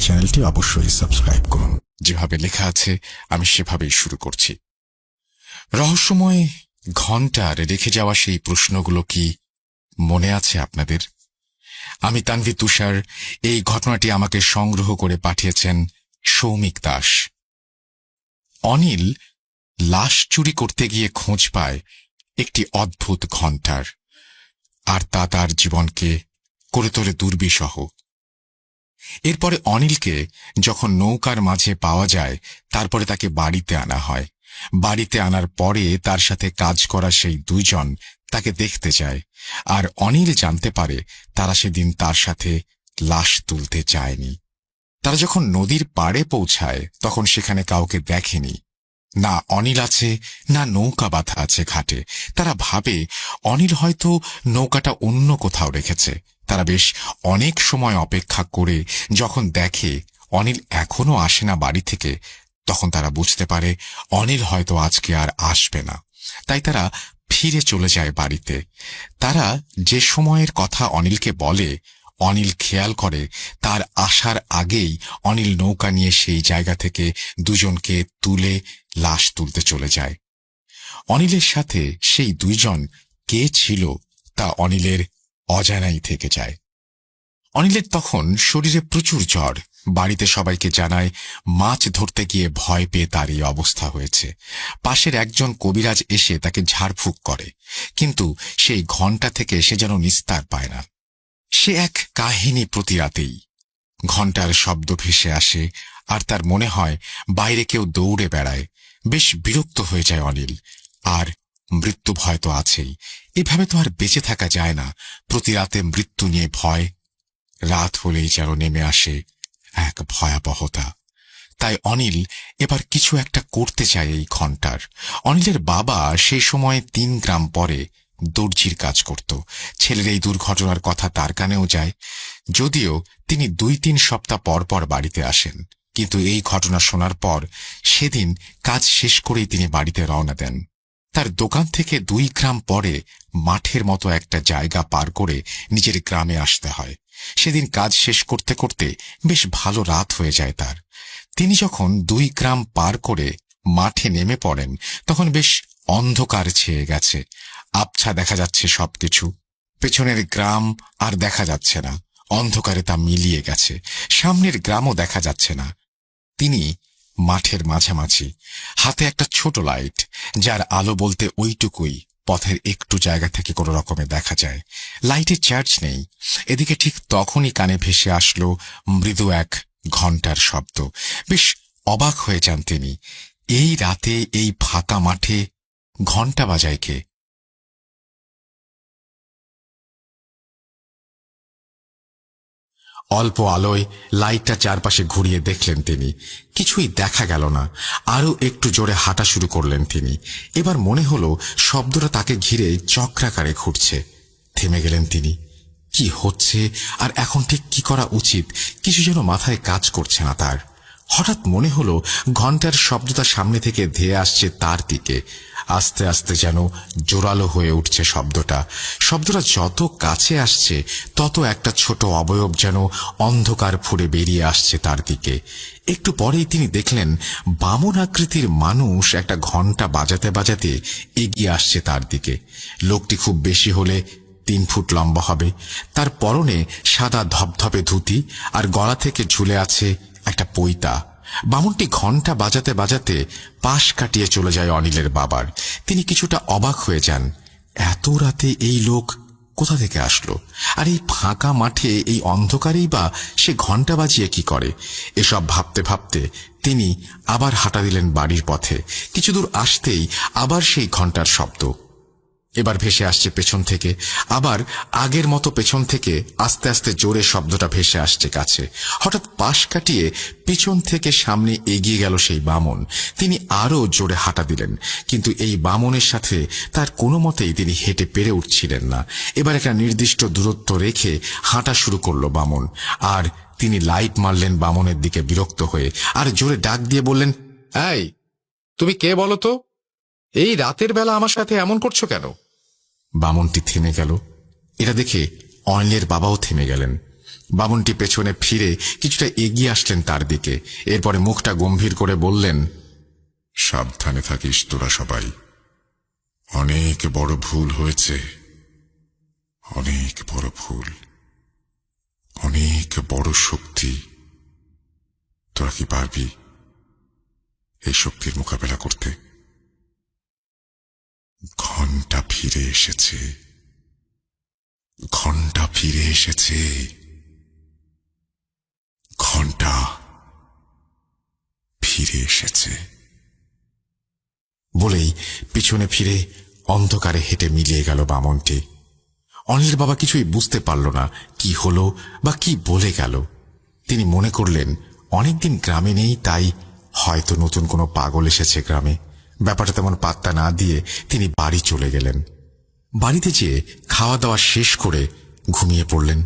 চ্যানেলটি অবশ্যই সাবস্ক্রাইব করুন। যেভাবে লেখা আছে আমি সেভাবেই শুরু করছি। রহস্যময় ঘণ্টার রেখে যাওয়া সেই প্রশ্নগুলো কি মনে আছে আপনাদের? আমি তানভি তুষার। এই ঘটনাটি আমাকে সংগ্রহ করে পাঠিয়েছেন সৌমিক দাস। অনিল লাশ চুরি করতে গিয়ে খোঁজ পায় একটি অদ্ভুত ঘণ্টার, আর তা তার জীবনকে করে তোলে দুর্বিষহ। এরপরে অনিলকে যখন নৌকার মাঝে পাওয়া যায়, তারপরে তাকে বাড়িতে আনা হয়। বাড়িতে আনার পরে তার সাথে কাজ করা সেই দুইজন তাকে দেখতে যায়, আর অনিল জানতে পারে তারা সেদিন তার সাথে লাশ তুলতে যায়নি। তারা যখন নদীর পাড়ে পৌঁছায় তখন সেখানে কাউকে দেখেনি, না অনিল আছে না নৌকা বাঁধা আছে ঘাটে। তারা ভাবে অনিল হয়তো নৌকাটা অন্য কোথাও রেখেছে। তারা বেশ অনেক সময় অপেক্ষা করে যখন দেখে অনিল এখনো আসে না বাড়ি থেকে, তখন তারা বুঝতে পারে অনিল হয়তো আজকে আর আসবে না। তাই তারা ফিরে চলে যায় বাড়িতে। তারা যে সময়ের কথা অনিলকে বলে, অনিল খেয়াল করে তার আসার আগেই অনিল নৌকা নিয়ে সেই জায়গা থেকে দুজনকে তুলে লাশ তুলতে চলে যায়। অনিলের সাথে সেই দুইজন কে ছিল তা অনিলের অজানাই থেকে যায়। অনিলের তখন শরীরে প্রচুর জ্বর। বাড়িতে সবাইকে জানায় মাছ ধরতে গিয়ে ভয় পেয়ে তার এই অবস্থা হয়েছে। পাশের একজন কবিরাজ এসে তাকে ঝাড়ফুঁক করে, কিন্তু সেই ঘণ্টা থেকে সে যেন নিস্তার পায় না। সে এক কাহিনী প্রতি রাতেই। ঘণ্টার শব্দ ভেসে আসে, আর তার মনে হয় বাইরে কেউ দৌড়ে বেড়ায়। বেশ বিরক্ত হয়ে যায় অনিল। আর মৃত্যু ভয় তো আছেই। এভাবে তো আর বেঁচে থাকা যায় না। প্রতি রাতে মৃত্যু নিয়ে ভয়। রাত হলেই যেন নেমে আসে এক ভয়াবহতা। তাই অনিল এবার কিছু একটা করতে চায় এই ঘণ্টার। অনিলের বাবা সেই সময় 3 গ্রাম পরে দর্জির কাজ করত। ছেলের এই দুর্ঘটনার কথা তার কানেও যায়, যদিও তিনি 2-3 সপ্তাহ পর পর বাড়িতে আসেন। কিন্তু এই ঘটনা শোনার পর সেদিন কাজ শেষ করেই তিনি বাড়িতে রওনা দেন। তার দোকান থেকে 2 গ্রাম পরে মাঠের মতো একটা জায়গা পার করে নিজের গ্রামে আসতে হয়। সেদিন কাজ শেষ করতে করতে বেশ ভালো রাত হয়ে যায় তার। তিনি যখন 2 গ্রাম পার করে মাঠে নেমে পড়েন, তখন বেশ অন্ধকার ছেয়ে গেছে। আবছা দেখা যাচ্ছে সবকিছু। পেছনের গ্রাম আর দেখা যাচ্ছে না, অন্ধকারে তা মিলিয়ে গেছে। সামনের গ্রামও দেখা যাচ্ছে না। তিনি মাঠের মাঝামাঝি, হাতে একটা ছোট লাইট, যার আলো বলতে ওইটুকুই পথের একটু জায়গা থেকে কোনো রকমে দেখা যায়। লাইটের চার্জ নেই। এদিকে ঠিক তখনই কানে ভেসে আসলো মৃদু এক ঘণ্টার শব্দ। বেশ অবাক হয়ে যান তিনি। এই রাতে এই ফাঁকা মাঠে ঘণ্টা বাজায় কে? অল্প আলোয় লাইটটা চারপাশে ঘুরিয়ে দেখলেন তিনি। কিছুই দেখা গেল না। আরো একটু জোরে হাঁটা শুরু করলেন তিনি। এবার মনে হলো শব্দটা তাকে ঘিরে চক্রাকারে ঘুরছে। থেমে গেলেন তিনি। কি হচ্ছে আর এখন ঠিক কি করা উচিত কিছু যেন মাথায় কাজ করছে না তার। হঠাৎ মনে হলো ঘণ্টার শব্দটা সামনে থেকে ধেয়ে আসছে তার দিকে। আস্তে আস্তে যেন জোরালো হয়ে উঠছে শব্দটা। শব্দটা যত কাছে আসছে তত একটা ছোট অবয়ব যেন অন্ধকার ফুঁড়ে বেরিয়ে আসছে তার দিকে। একটু পরেই তিনি দেখলেন বামন আকৃতির মানুষ একটা ঘণ্টা বাজাতে বাজাতে এগিয়ে আসছে তার দিকে। লোকটি খুব বেশি হলে 3 ফুট লম্বা হবে। তার পরনে সাদা ধপধপে ধুতি, আর গলা থেকে ঝুলে আছে একটা পৈতা। বামনটি ঘণ্টা বাজাতে বাজাতে পাশ কাটিয়ে চলে যায় অনিলের বাবার। তিনি কিছুটা অবাক হয়ে যান। এত রাতে এই লোক কোথা থেকে আসলো, আর এই ফাঁকা মাঠে এই অন্ধকারেই বা সে ঘণ্টা বাজিয়ে কি করে? এসব ভাবতে ভাবতে তিনি আবার হাঁটা দিলেন বাড়ির পথে। কিছু দূর আসতেই আবার সেই ঘণ্টার শব্দ। এবার ভেসে আসছে পেছন থেকে। আবার আগের মতো পেছন থেকে আস্তে আস্তে জোরে শব্দটা ভেসে আসছে কাছে। হঠাৎ পাশ কাটিয়ে পেছন থেকে সামনে এগিয়ে গেল সেই বামন। তিনি আরো জোরে হাঁটা দিলেন, কিন্তু এই বামনের সাথে তার কোনো মতেই তিনি হেঁটে পেরে উঠছিলেন না। এবার একটা নির্দিষ্ট দূরত্ব রেখে হাঁটা শুরু করলো বামন। আর তিনি লাইট মারলেন বামনের দিকে বিরক্ত হয়ে, আর জোরে ডাক দিয়ে বললেন, এই তুমি কে বলো তো? এই রাতের বেলা আমার সাথে এমন করছো কেন? বামনটি থেমে গেল। এটা দেখে অনিলের বাবাও থেমে গেলেন। বামুনটি পেছনে ফিরে কিছুটা এগিয়ে আসলেন তার দিকে। এরপরে মুখটা গম্ভীর করে বললেন, সাবধানে থাকিস তোরা সবাই। অনেক বড় ভুল হয়েছে, অনেক বড় ভুল, অনেক বড় শক্তি। তোরা কি পারবি এই শক্তির মোকাবেলা করতে? ঘন্টা ফিরে এসেছে, ঘন্টা ফিরে এসেছে, ঘন্টা ফিরে এসেছে। বলেই পিছনে ফিরে অন্ধকারে হেঁটে মিলিয়ে গেল বামনটি। অনিলের বাবা কিছুই বুঝতে পারল না কি হলো বা কি বলে গেল। তিনি মনে করলেন অনেকদিন গ্রামে নেই, তাই হয়তো নতুন কোনো পাগল এসেছে গ্রামে। ব্যাপারটা তেমন পাত্তা না দিয়ে তিনি বাড়ি চলে গেলেন। বাড়িতে যেয়ে খাওয়া দাওয়া শেষ করে ঘুমিয়ে পড়লেন।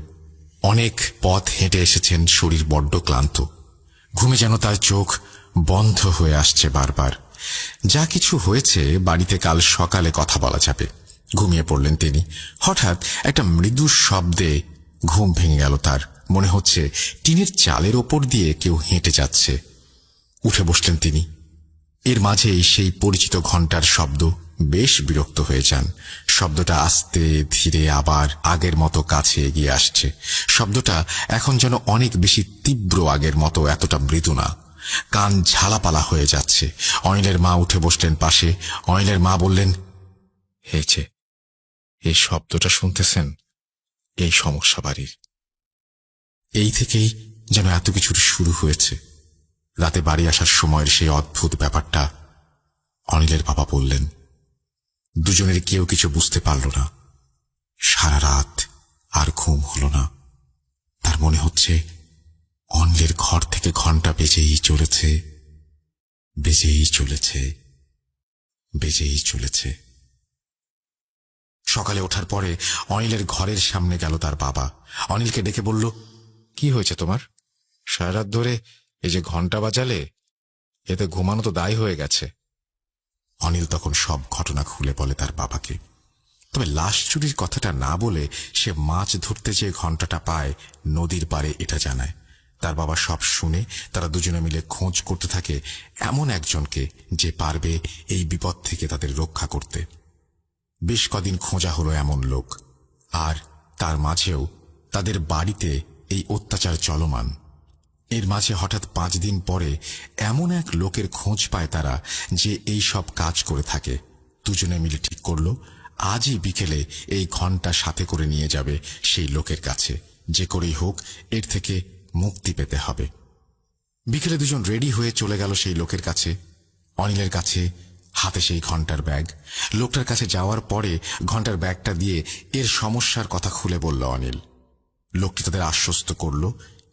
অনেক পথ হেঁটে এসেছেন, শরীর বড্ড ক্লান্ত। ঘুমে যেন তার চোখ বন্ধ হয়ে আসছে বারবার। যা কিছু হয়েছে বাড়িতে কাল সকালে কথা বলা যাবে। ঘুমিয়ে পড়লেন তিনি। হঠাৎ একটা মৃদু শব্দে ঘুম ভেঙে গেল তার। মনে হচ্ছে টিনের চালের ওপর দিয়ে কেউ হেঁটে যাচ্ছে। উঠে বসলেন তিনি। এর মাঝেই সেই পরিচিত ঘণ্টার শব্দ। বেশ বিরক্ত হয়ে যান। শব্দটা আস্তে ধীরে আবার আগের মতো কাছে এগিয়ে আসছে। শব্দটা এখন যেন অনেক বেশি তীব্র, আগের মতো এতটা মৃদু না। কান ঝালাপালা হয়ে যাচ্ছে। অনিলের মা উঠে বসলেন পাশে। অনিলের মা বললেন, হয়েছে, এই শব্দটা শুনতেছেন, এই সমস্যা বাড়ির। এই থেকেই যেন এত কিছুর শুরু হয়েছে। রাতে বাড়ি আসার সময়ের সেই অদ্ভুত ব্যাপারটা অনিলের বাবা বললেন। দুজনের কেউ কিছু বুঝতে পারল না। সারা রাত আর ঘুম হল না। তার মনে হচ্ছে অনিলের ঘর থেকে ঘন্টা বেজেই চলেছে, বেজেই চলেছে, বেজেই চলেছে। সকালে ওঠার পরে অনিলের ঘরের সামনে গেল তার বাবা। অনিলকে ডেকে বলল, কি হয়েছে তোমার? সারা রাত ধরে এই যে ঘন্টা বাজালে, এতে ঘুমানো তো দায় হয়ে গেছে। অনিল তখন সব ঘটনা খুলে বলে তার বাবাকে। তবে লাশ চুরির কথাটা না বলে সে মাছ ধরতে যে ঘন্টাটা পায় নদীর পাড়ে এটা জানায়। তার বাবা সব শুনে তারা দুজনে মিলে খোঁজ করতে থাকে এমন একজনকে যে পারবে এই বিপদ থেকে তাদের রক্ষা করতে। বেশ কদিন খোঁজা হলো এমন লোক, আর তার মাঝেও তাদের বাড়িতে এই অত্যাচার চলমান। এর মাঝে হঠাৎ 5 দিন পরে এমন এক লোকের খোঁজ পায় তারা, যে এই সব কাজ করে থাকে। দুজনে মিলে ঠিক করলো আজই বিকেলে এই ঘন্টা সাথে করে নিয়ে যাবে সেই লোকের কাছে। যে করেই হোক এর থেকে মুক্তি পেতে হবে। বিকেলে দুজন রেডি হয়ে চলে গেল সেই লোকের কাছে। অনিলের কাছে হাতে সেই ঘন্টার ব্যাগ। লোকটার কাছে যাওয়ার পরে ঘন্টার ব্যাগটা দিয়ে এর সমস্যার কথা খুলে বলল অনিল। লোকটি তাদের আশ্বস্ত করল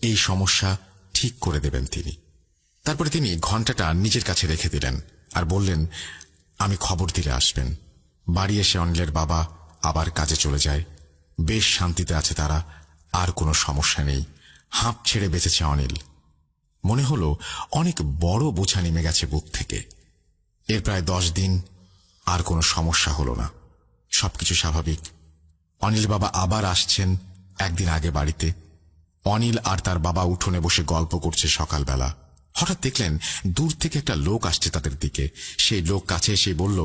এই সমস্যা ঠিক করে দেবেন তিনি। তারপরে তিনি ঘন্টাটা নিজের কাছে রেখে দিলেন আর বললেন, আমি খবর দিলে আসবেন। বাড়ি এসে অনিলের বাবা আবার কাজে চলে যায়। বেশ শান্তিতে আছে তারা, আর কোনো সমস্যা নেই। হাঁপ ছেড়ে বেঁচেছে অনিল। মনে হলো অনেক বড় বোঝা নেমে গেছে বুক থেকে। এর প্রায় 10 দিন আর কোনো সমস্যা হলো না। সবকিছু স্বাভাবিক। অনিল বাবা আবার আসছেন একদিন আগে বাড়িতে। অনিল আর তার বাবা উঠোনে বসে গল্প করছে সকালবেলা। হঠাৎ দেখলেন দূর থেকে একটা লোক আসছে তাদের দিকে। সেই লোক কাছে এসে বলল,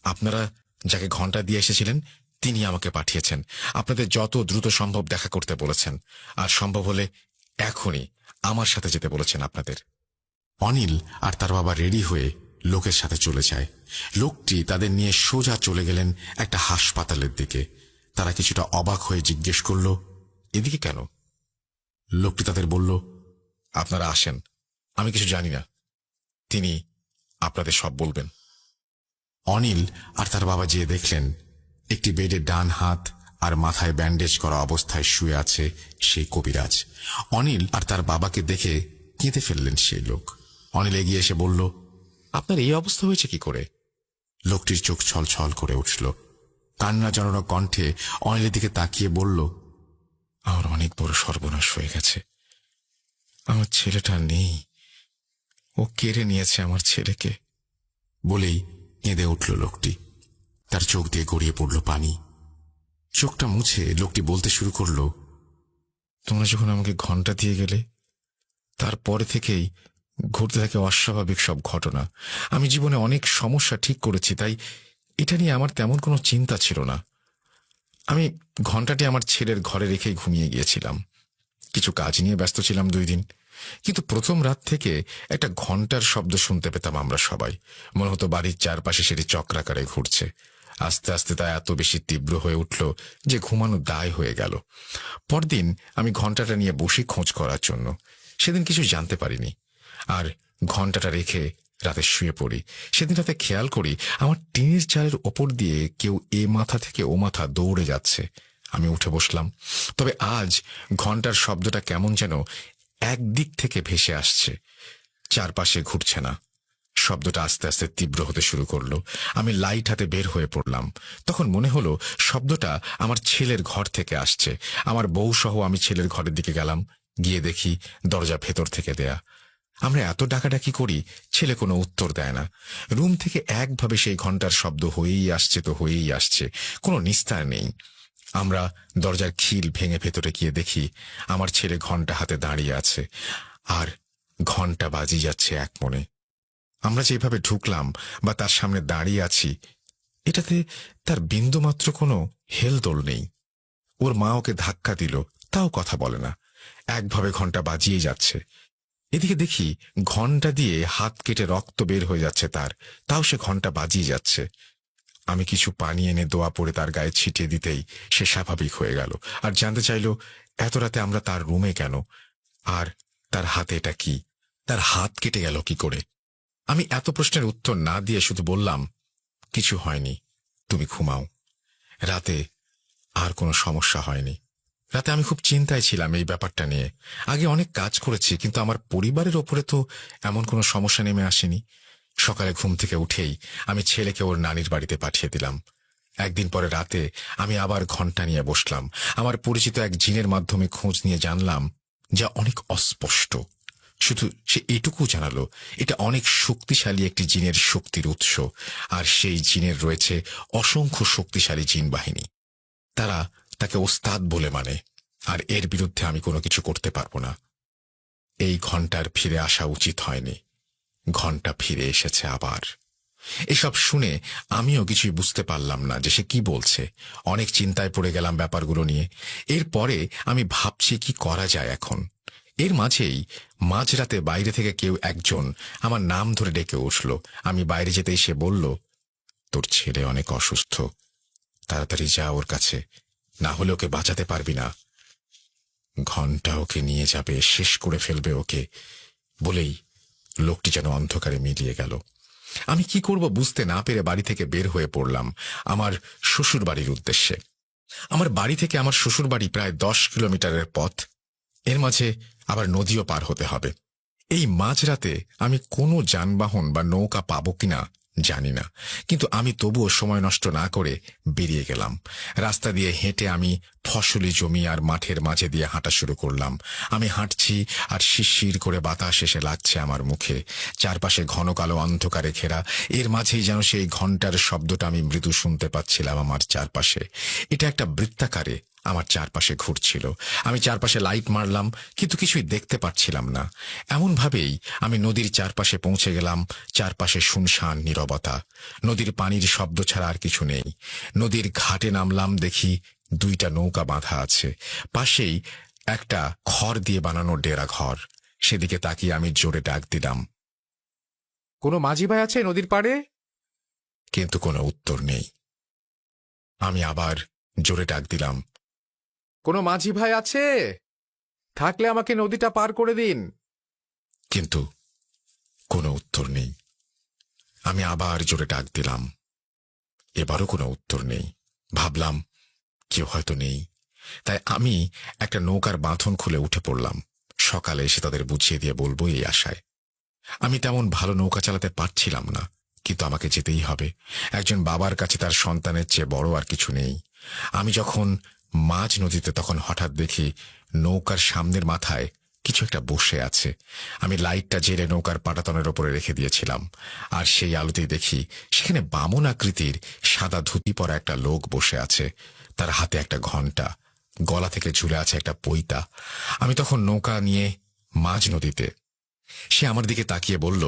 আপনারা যাকে ঘন্টা দিয়ে এসেছিলেন তিনি আমাকে পাঠিয়েছেন। আপনাদের যত দ্রুত সম্ভব দেখা করতে বলেছেন, আর সম্ভব হলে এখনই আমার সাথে যেতে বলেছেন আপনাদের। অনিল আর তার বাবা রেডি হয়ে লোকের সাথে চলে যায়। লোকটি তাদের নিয়ে সোজা চলে গেলেন একটা হাসপাতালের দিকে। তারা কিছুটা অবাক হয়ে জিজ্ঞেস করল, এদিকে কেন? লোকটি তাদের বলল, আপনারা আসেন, আমি কিছু জানি না, তিনি আপনাদের সব বলবেন। অনিল আর তার বাবা যেয়ে দেখলেন একটি বেডে ডান হাত আর মাথায় ব্যান্ডেজ করা অবস্থায় শুয়ে আছে সেই কবিরাজ। অনিল আর তার বাবাকে দেখে কেঁদে ফেললেন সেই লোক। অনিল এগিয়ে এসে বলল, আপনার এই অবস্থা হয়েছে কি করে? লোকটির চোখ ছলছল করে উঠল। কান্না জড়ানো কণ্ঠে অনিলের দিকে তাকিয়ে বলল, আমার অনেক বড় সর্বনাশ হয়ে গেছে। আমার ছেলেটা নেই, ও কেড়ে নিয়েছে আমার ছেলেকে। বলেই কেঁদে উঠল লোকটি। তার চোখ দিয়ে গড়িয়ে পড়ল পানি। চোখটা মুছে লোকটি বলতে শুরু করল, তোমরা যখন আমাকে ঘন্টা দিয়ে গেলে, তারপরে থেকেই ঘটতে থাকে অস্বাভাবিক সব ঘটনা। আমি জীবনে অনেক সমস্যা ঠিক করেছি, তাই এটা নিয়ে আমার তেমন কোনো চিন্তা ছিল না। আমি ঘন্টাটি আমার ছেলের ঘরে রেখেই ঘুমিয়ে গিয়েছিলাম। কিছু কাজ নিয়ে ব্যস্ত ছিলাম 2 দিন, কিন্তু প্রথম রাত থেকে একটা ঘন্টার শব্দ শুনতে পেতাম আমরা সবাই। মনে হতো বাড়ির চারপাশে সেটি চক্রাকারে ঘুরছে। আস্তে আস্তে তা এত বেশি তীব্র হয়ে উঠল যে ঘুমানো দায় হয়ে গেল। পরদিন আমি ঘন্টাটা নিয়ে বসি খোঁজ করার জন্য। সেদিন কিছু জানতে পারিনি, আর ঘন্টাটা রেখে রাতে শুয়ে পড়ি। সেদিন রাতে খেয়াল করি আমার টিনের চালের ওপর দিয়ে কেউ এ মাথা থেকে ও মাথা দৌড়ে যাচ্ছে। আমি উঠে বসলাম, তবে আজ ঘন্টার শব্দটা কেমন যেন একদিক থেকে ভেসে আসছে, চারপাশে ঘুরছে না। শব্দটা আস্তে আস্তে তীব্র হতে শুরু করলো। আমি লাইট হাতে বের হয়ে পড়লাম। তখন মনে হলো শব্দটা আমার ছেলের ঘর থেকে আসছে। আমার বউ সহ আমি ছেলের ঘরের দিকে গেলাম। গিয়ে দেখি দরজা ভেতর থেকে দেয়া। আমরা এত ডাকাডাকি করি, ছেলে কোনো উত্তর দেয় না। রুম থেকে একভাবে সেই ঘন্টার শব্দ হয়েই আসছে তো হয়েই আসছে, কোনো নিস্তার নেই। আমরা দরজার খিল ভেঙে ভেতরে গিয়ে দেখি আমার ছেলে ঘন্টা হাতে দাঁড়িয়ে আছে, আর ঘন্টা বাজি যাচ্ছে এক মনে। আমরা যেভাবে ঢুকলাম বা তার সামনে দাঁড়িয়ে আছি, এটাতে তার বিন্দুমাত্র কোনো হেলদোল নেই। ওর মা ওকে ধাক্কা দিল, তাও কথা বলে না, একভাবে ঘন্টা বাজিয়ে যাচ্ছে। এদিকে দেখি ঘন্টা দিয়ে হাত কেটে রক্ত বের হয়ে যাচ্ছে তার, তাও সে ঘন্টা বাজিয়ে যাচ্ছে। আমি কিছু পানি এনে দোয়া পড়ে তার গায়ে ছিটিয়ে দিতেই সে স্বাভাবিক হয়ে গেল, আর জানতে চাইল এত রাতে আমরা তার রুমে কেন, আর তার হাতে এটা কি, তার হাত কেটে গেল কি করে। আমি এত প্রশ্নের উত্তর না দিয়ে শুধু বললাম, কিছু হয়নি, তুমি ঘুমাও। রাতে আর কোনো সমস্যা হয়নি। রাতে আমি খুব চিন্তায় ছিলাম এই ব্যাপারটা নিয়ে। আগে অনেক কাজ করেছি, কিন্তু আমার পরিবারের ওপরে তো এমন কোনো সমস্যা নেমে আসেনি। সকালে ঘুম থেকে উঠেই আমি ছেলেকে ওর নানির বাড়িতে পাঠিয়ে দিলাম। একদিন পরে রাতে আমি আবার ঘন্টা নিয়ে বসলাম। আমার পরিচিত এক জিনের মাধ্যমে খোঁজ নিয়ে জানলাম, যা অনেক অস্পষ্ট। শুধু সে এটুকু জানালো, এটা অনেক শক্তিশালী একটি জিনের শক্তির উৎস, আর সেই জিনের রয়েছে অসংখ্য শক্তিশালী জিন বাহিনী। তারা তাকে ওস্তাদ বলে মানে, আর এর বিরুদ্ধে আমি কোনো কিছু করতে পারবো না। এই ঘন্টার ফিরে আসা উচিত হয়নি। ঘন্টা ফিরে এসেছে আবার। এসব শুনে আমিও কিছুই বুঝতে পারলাম না যে সে কি বলছে। অনেক চিন্তায় পড়ে গেলাম ব্যাপারগুলো নিয়ে। এরপরে আমি ভাবছি কি করা যায় এখন। এর মাঝেই মাঝরাতে বাইরে থেকে কেউ একজন আমার নাম ধরে ডেকে উঠল। আমি বাইরে যেতেই সে বলল, তোর ছেলে অনেক অসুস্থ, তাড়াতাড়ি যা ওর কাছে, না হলে ওকে বাঁচাতে পারবি না। ঘন্টা ওকে নিয়ে যাবে, শেষ করে ফেলবে ওকে, বলেই লোকটি যেন অন্ধকারে মিলিয়ে গেল। আমি কি করব বুঝতে না পেরে বাড়ি থেকে বের হয়ে পড়লাম আমার শ্বশুর বাড়ির উদ্দেশ্যে। আমার বাড়ি থেকে আমার শ্বশুর বাড়ি প্রায় 10 কিলোমিটারের পথ। এর মাঝে আবার নদীও পার হতে হবে। এই মাঝরাতে আমি কোনো যানবাহন বা নৌকা পাবো কিনা জানি না, কিন্তু আমি তবুও সময় নষ্ট না করে বেরিয়ে গেলাম। রাস্তা দিয়ে হেঁটে আমি ফসলি জমি আর মাঠের মাঝে দিয়ে হাঁটা শুরু করলাম। আমি হাঁটছি আর শিরশির করে বাতাস এসে লাগছে আমার মুখে। চারপাশে ঘন কালো অন্ধকারে ঘেরা। এর মাঝেই যেন সেই ঘন্টার শব্দটা আমি মৃদু শুনতে পাচ্ছিলাম আমার চারপাশে। এটা একটা বৃত্তাকারে আমার চারপাশে ঘুরছিল। আমি চারপাশে লাইট মারলাম, কিন্তু কিছুই দেখতে পাচ্ছিলাম না। এমনভাবেই আমি নদীর চারপাশে পৌঁছে গেলাম। চারপাশে শুনশান নীরবতা, নদীর পানির শব্দ ছাড়া আর কিছু নেই। নদীর ঘাটে নামলাম, দেখি 2টা নৌকা বাঁধা আছে। পাশেই একটা খড় দিয়ে বানানো ডেরা ঘর। সেদিকে তাকিয়ে আমি জোরে ডাক দিলাম, কোনো মাঝি ভাই আছে নদীর পাড়ে? কিন্তু কোনো উত্তর নেই। আমি আবার জোরে ডাক দিলাম, কোনো মাঝি ভাই আছে? থাকলে আমাকে নদীটা পার করে দিন। কিন্তু কোনো উত্তর নেই। আমি আবার জোরে ডাক দিলাম, এবারও কোনো উত্তর নেই। ভাবলাম কেউ হয়তো নেই, তাই আমি একটা নৌকার বাঁধন খুলে উঠে পড়লাম। সকালে এসে তাদের বুঝিয়ে দিয়ে বলবো এই আশায়। আমি তেমন ভালো নৌকা চালাতে পারছিলাম না, কিন্তু আমাকে যেতেই হবে। একজন বাবার কাছে তার সন্তানের চেয়ে বড় আর কিছু নেই। আমি যখন মাঝ নদীতে, তখন হঠাৎ দেখি নৌকার সামনের মাথায় কিছু একটা বসে আছে। আমি লাইটটা জেলে নৌকার পাটাতনের ওপরে রেখে দিয়েছিলাম, আর সেই আলোতেই দেখি সেখানে বামন আকৃতির সাদা ধুতি পরা একটা লোক বসে আছে। তার হাতে একটা ঘণ্টা, গলা থেকে ঝুলে আছে একটা পইতা। আমি তখন নৌকা নিয়ে মাঝ নদীতে। সে আমার দিকে তাকিয়ে বলল,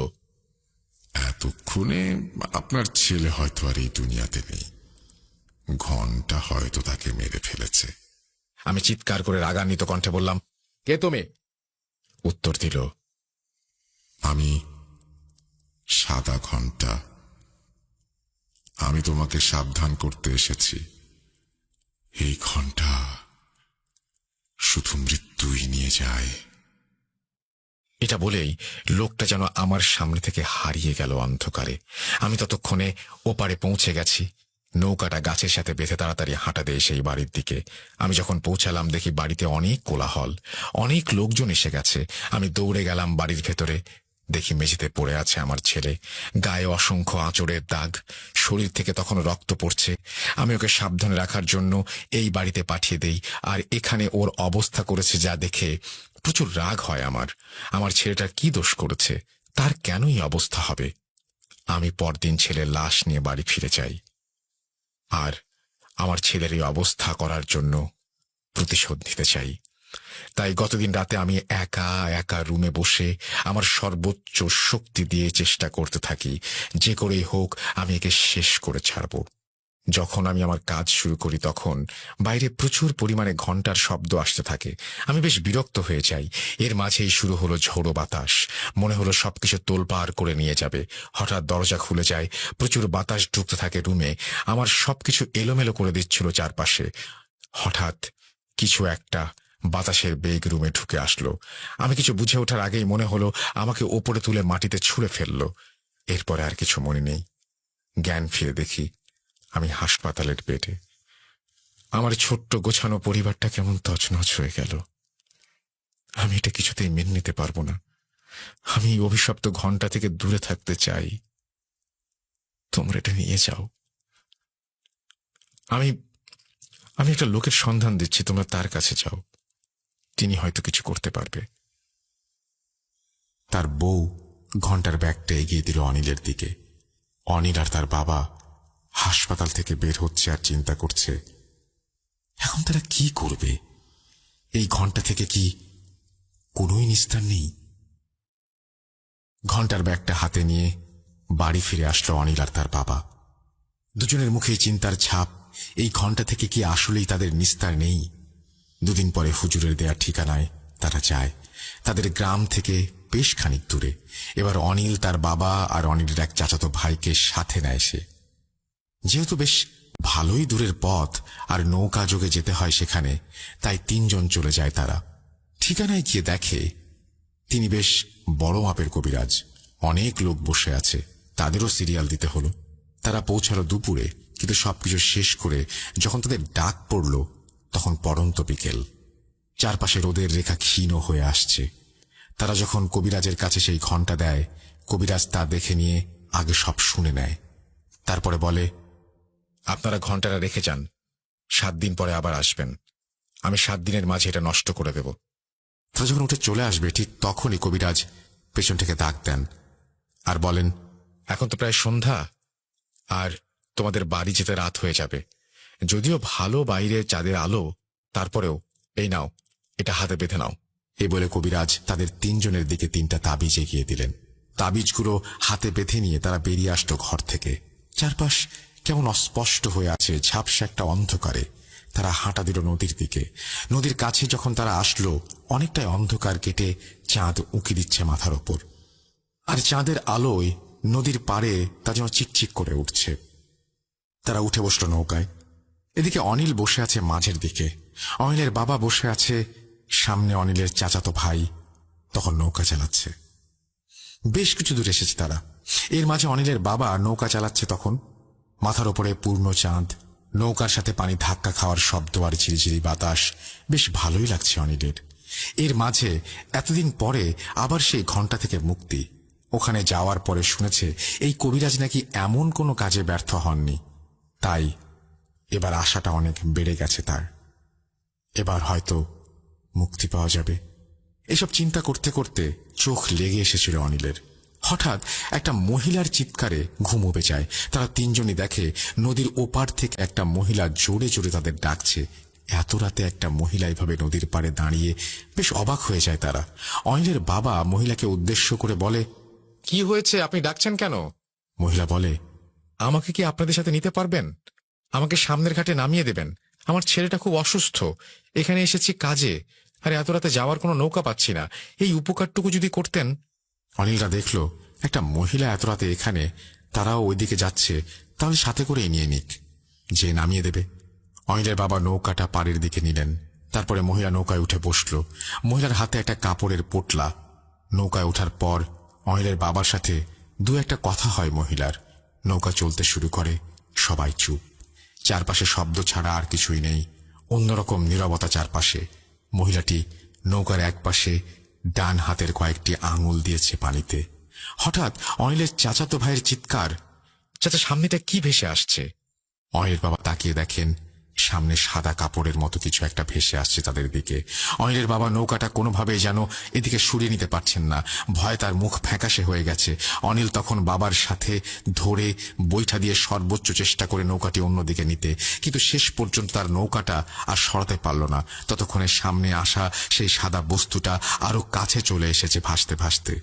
এতক্ষণে আপনার ছেলে হয়তো আর এই দুনিয়াতে নেই। ঘন্টা হয়তো তাকে মেরে ফেলেছে। আমি চিৎকার করে রাগান্বিত কণ্ঠে বললাম, কে তুমি? উত্তর দিল, আমি সাদা ঘন্টা। আমি তোমাকে সাবধান করতে এসেছি। এই ঘন্টা শুধু মৃত্যুই নিয়ে যায়। এটা বলেই লোকটা যেন আমার সামনে থেকে হারিয়ে গেল অন্ধকারে। আমি ততক্ষণে ওপারে পৌঁছে গেছি। নৌকাটা গাছের সাথে বেঁধে তাড়াতাড়ি হাঁটা দেয় সেই বাড়ির দিকে। আমি যখন পৌঁছালাম দেখি বাড়িতে অনেক কোলাহল, অনেক লোকজন এসে গেছে। আমি দৌড়ে গেলাম বাড়ির ভেতরে। দেখি মেঝেতে পড়ে আছে আমার ছেলে, গায়ে অসংখ্য আঁচড়ের দাগ, শরীর থেকে তখন রক্ত পড়ছে। আমি ওকে সাবধানে রাখার জন্য এই বাড়িতে পাঠিয়ে দেই, আর এখানে ওর অবস্থা করেছে যা দেখে প্রচুর রাগ হয় আমার। আমার ছেলেটার কি দোষ করেছে? তার কেনই অবস্থা হবে? আমি পরদিন ছেলের লাশ নিয়ে বাড়ি ফিরে যাই, আর আমার ছেলের এই অবস্থা করার জন্য প্রতিশোধ নিতে চাই। তাই গতদিন রাতে আমি একা একা রুমে বসে আমার সর্বোচ্চ শক্তি দিয়ে চেষ্টা করতে থাকি, যে করেই হোক আমি একে শেষ করে ছাড়ব। যখন আমি আমার কাজ শুরু করি তখন বাইরে প্রচুর পরিমাণে ঘন্টার শব্দ আসতে থাকে। আমি বেশ বিরক্ত হয়ে যাই। এর মাঝেই শুরু হলো ঝোড়ো বাতাস। মনে হলো সবকিছু তোলপাড় করে নিয়ে যাবে। হঠাৎ দরজা খুলে যায়, প্রচুর বাতাস ঢুকতে থাকে রুমে। আমার সবকিছু এলোমেলো করে দিচ্ছিল চারপাশে। হঠাৎ কিছু একটা বাতাসের বেগ রুমে ঢুকে আসলো। আমি কিছু বুঝে ওঠার আগেই মনে হলো আমাকে ওপরে তুলে মাটিতে ছুঁড়ে ফেললো। এরপরে আর কিছু মনে নেই। জ্ঞান ফিরে দেখি আমি হাসপাতালের বেডে। আমার ছোট্ট গোছানো পরিবারটা কেমন তছনছ হয়ে গেল। আমি এটা কিছুতেই মেনে নিতে পারবো না। আমি এই অভিশপ্ত ঘন্টা থেকে দূরে থাকতে চাই। তোমরা এটা নিয়ে যাও। আমি আমি একটা লোকের সন্ধান দিচ্ছি, তোমরা তার কাছে যাও। তিনি হয়তো কিছু করতে পারবে। তার বউ ঘন্টার ব্যাগটা এগিয়ে দিল অনিলের দিকে। অনিল আর তার বাবা হাসপাতাল থেকে বের হচ্ছে আর চিন্তা করছে এখন তারা কি করবে। এই ঘন্টা থেকে কি কোনোই নিস্তার নেই? ঘন্টার ব্যাগটা হাতে নিয়ে বাড়ি ফিরে আসলো অনিল আর তার বাবা। দুজনের মুখেই চিন্তার ছাপ। এই ঘন্টা থেকে কি আসলেই তাদের নিস্তার নেই? দুদিন পরে হুজুরের দেয়া ঠিকানায় তারা যায়, তাদের গ্রাম থেকে বেশ খানিক দূরে। এবার অনিল তার বাবা আর অনিলের এক চাচাতো ভাইকে সাথে নেয় সে। যেহেতু বেশ ভালোই দূরের পথ আর নৌকা যোগে যেতে হয় সেখানে, তাই তিনজন চলে যায় তারা। ঠিকানায় গিয়ে দেখে তিনি বেশ বড় মাপের কবিরাজ। অনেক লোক বসে আছে, তাদেরও সিরিয়াল দিতে হলো। তারা পৌঁছালো দুপুরে, কিন্তু সবকিছু শেষ করে যখন তাদের ডাক পড়ল তখন পড়ন্ত বিকেল। চারপাশে রোদের রেখা ক্ষীণ হয়ে আসছে। তারা যখন কবিরাজের কাছে সেই ঘন্টা দেয়, কবিরাজ তা দেখে নিয়ে আগে সব শুনে নেয়। তারপরে বলে, আপনারা ঘন্টাটা রেখে যান, 7 দিন পরে আবার আসবেন। আমি 7 দিনের মাঝে এটা নষ্ট করে দেব। তারা যখন উঠে চলে আসবে ঠিক তখনই কবিরাজ পেছন থেকে ডাক দেন আর বলেন, এখন তো প্রায় সন্ধ্যা, আর তোমাদের বাড়ি যেতে রাত হয়ে যাবে। যদিও ভালো বাইরে চাঁদের আলো, তারপরেও এই নাও, এটা হাতে বেঁধে নাও। এই বলে কবিরাজ তাদের তিনজনের দিকে 3টা তাবিজ এগিয়ে দিলেন। তাবিজগুলো হাতে বেঁধে নিয়ে তারা বেরিয়ে আসলো ঘর থেকে। চারপাশ কেমন অস্পষ্ট হয়ে আছে, ঝাপসা একটা অন্ধকারে। তারা হাঁটা দিল নদীর দিকে। নদীর কাছে যখন তারা আসলো, অনেকটাই অন্ধকার কেটে চাঁদ উঁকি দিচ্ছে মাথার ওপর, আর চাঁদের আলোয় নদীর পাড়ে তা যেন চিকচিক করে উঠছে। তারা উঠে বসলো নৌকায়। এদিকে অনিল বসে আছে মাঝের দিকে, অনিলের বাবা বসে আছে সামনে, অনিলের চাচাতো ভাই তখন নৌকা চালাচ্ছে। বেশ কিছু দূর এসেছে তারা। এর মাঝে অনিলের বাবা নৌকা চালাচ্ছে তখন। মাথার ওপরে পূর্ণ চাঁদ, নৌকার সাথে পানি ধাক্কা খাওয়ার শব্দ আর ঝিরিঝিরি বাতাস বেশ ভালোই লাগছে অনিলের। এর মাঝে এতদিন পরে আবার সেই ঘন্টা থেকে মুক্তি। ওখানে যাওয়ার পরে শুনেছে এই কবিরাজ নাকি এমন কোনো কাজে ব্যর্থ হননি, তাই এবার আশাটা অনেক বেড়ে গেছে তার। এবার হয়তো মুক্তি পাওয়া যাবে। এসব চিন্তা করতে করতে চোখ লেগে এসেছিল অনিলের। হঠাৎ একটা মহিলার চিৎকারে ঘুম উবে যায়। তারা তিনজনই দেখে নদীর ওপার থেকে একটা মহিলা জোরে জোরে তাদের ডাকছে, এত রাতে একটা মহিলা এভাবে নদীর পাড়ে দাঁড়িয়ে বেশ অবাক হয়ে যায় তারা। অনিলের বাবা মহিলাকে উদ্দেশ্য করে বলে, কি হয়েছে, আপনি ডাকছেন কেন? মহিলা বলে, আমাকে কি আপনাদের সাথে নিতে পারবেন? আমাকে সামনের ঘাটে নামিয়ে দেবেন। আমার ছেলেটা খুব অসুস্থ, এখানে এসেছি কাজে, আর এত রাতে যাওয়ার কোনো নৌকা পাচ্ছি না। এই উপকারটুকু যদি করতেন। অনিলরা দেখল একটা মহিলা এত রাতে এখানে, তারাও ওইদিকে যাচ্ছে, তাহলে সাথে করে নিয়ে নিক, যে নামিয়ে দেবে। অনিলের বাবা নৌকাটা পাড়ের দিকে নিলেন। তারপরে মহিলা নৌকায় উঠে বসল। মহিলার হাতে একটা কাপড়ের পোটলা। নৌকায় ওঠার পর অনিলের বাবার সাথে দু একটা কথা হয় মহিলার। নৌকা চলতে শুরু করে। সবাই চুপ, চারপাশে শব্দ ছাড়া আর কিছুই নেই। অন্যরকম নীরবতা চারপাশে। মহিলাটি নৌকার একপাশে ডান হাতের কয়েকটি আঙুল দিয়েছে পানিতে। হঠাৎ অনিলের চাচাতো ভাইয়ের চিৎকার, চাচা, সামনেটা কি ভেসে আসছে? অনিলের বাবা তাকিয়ে দেখেন সামনে সাদা কাপড়ের মতো কিছু একটা ভেসে আসছে তাদের দিকে। অনিলের বাবা নৌকাটা কোনোভাবেই যেন এদিকে সরিয়ে নিতে পারছেন না। ভয় তার মুখ ফ্যাকাশে হয়ে গেছে। অনিল তখন বাবার সাথে ধরে বৈঠা দিয়ে সর্বোচ্চ চেষ্টা করে নৌকাটি অন্যদিকে নিতে, কিন্তু শেষ পর্যন্ত তার নৌকাটা আর সরাতে পারল না। ততক্ষণে সামনে আসা সেই সাদা বস্তুটা আরো কাছে চলে এসেছে ভাসতে ভাসতে।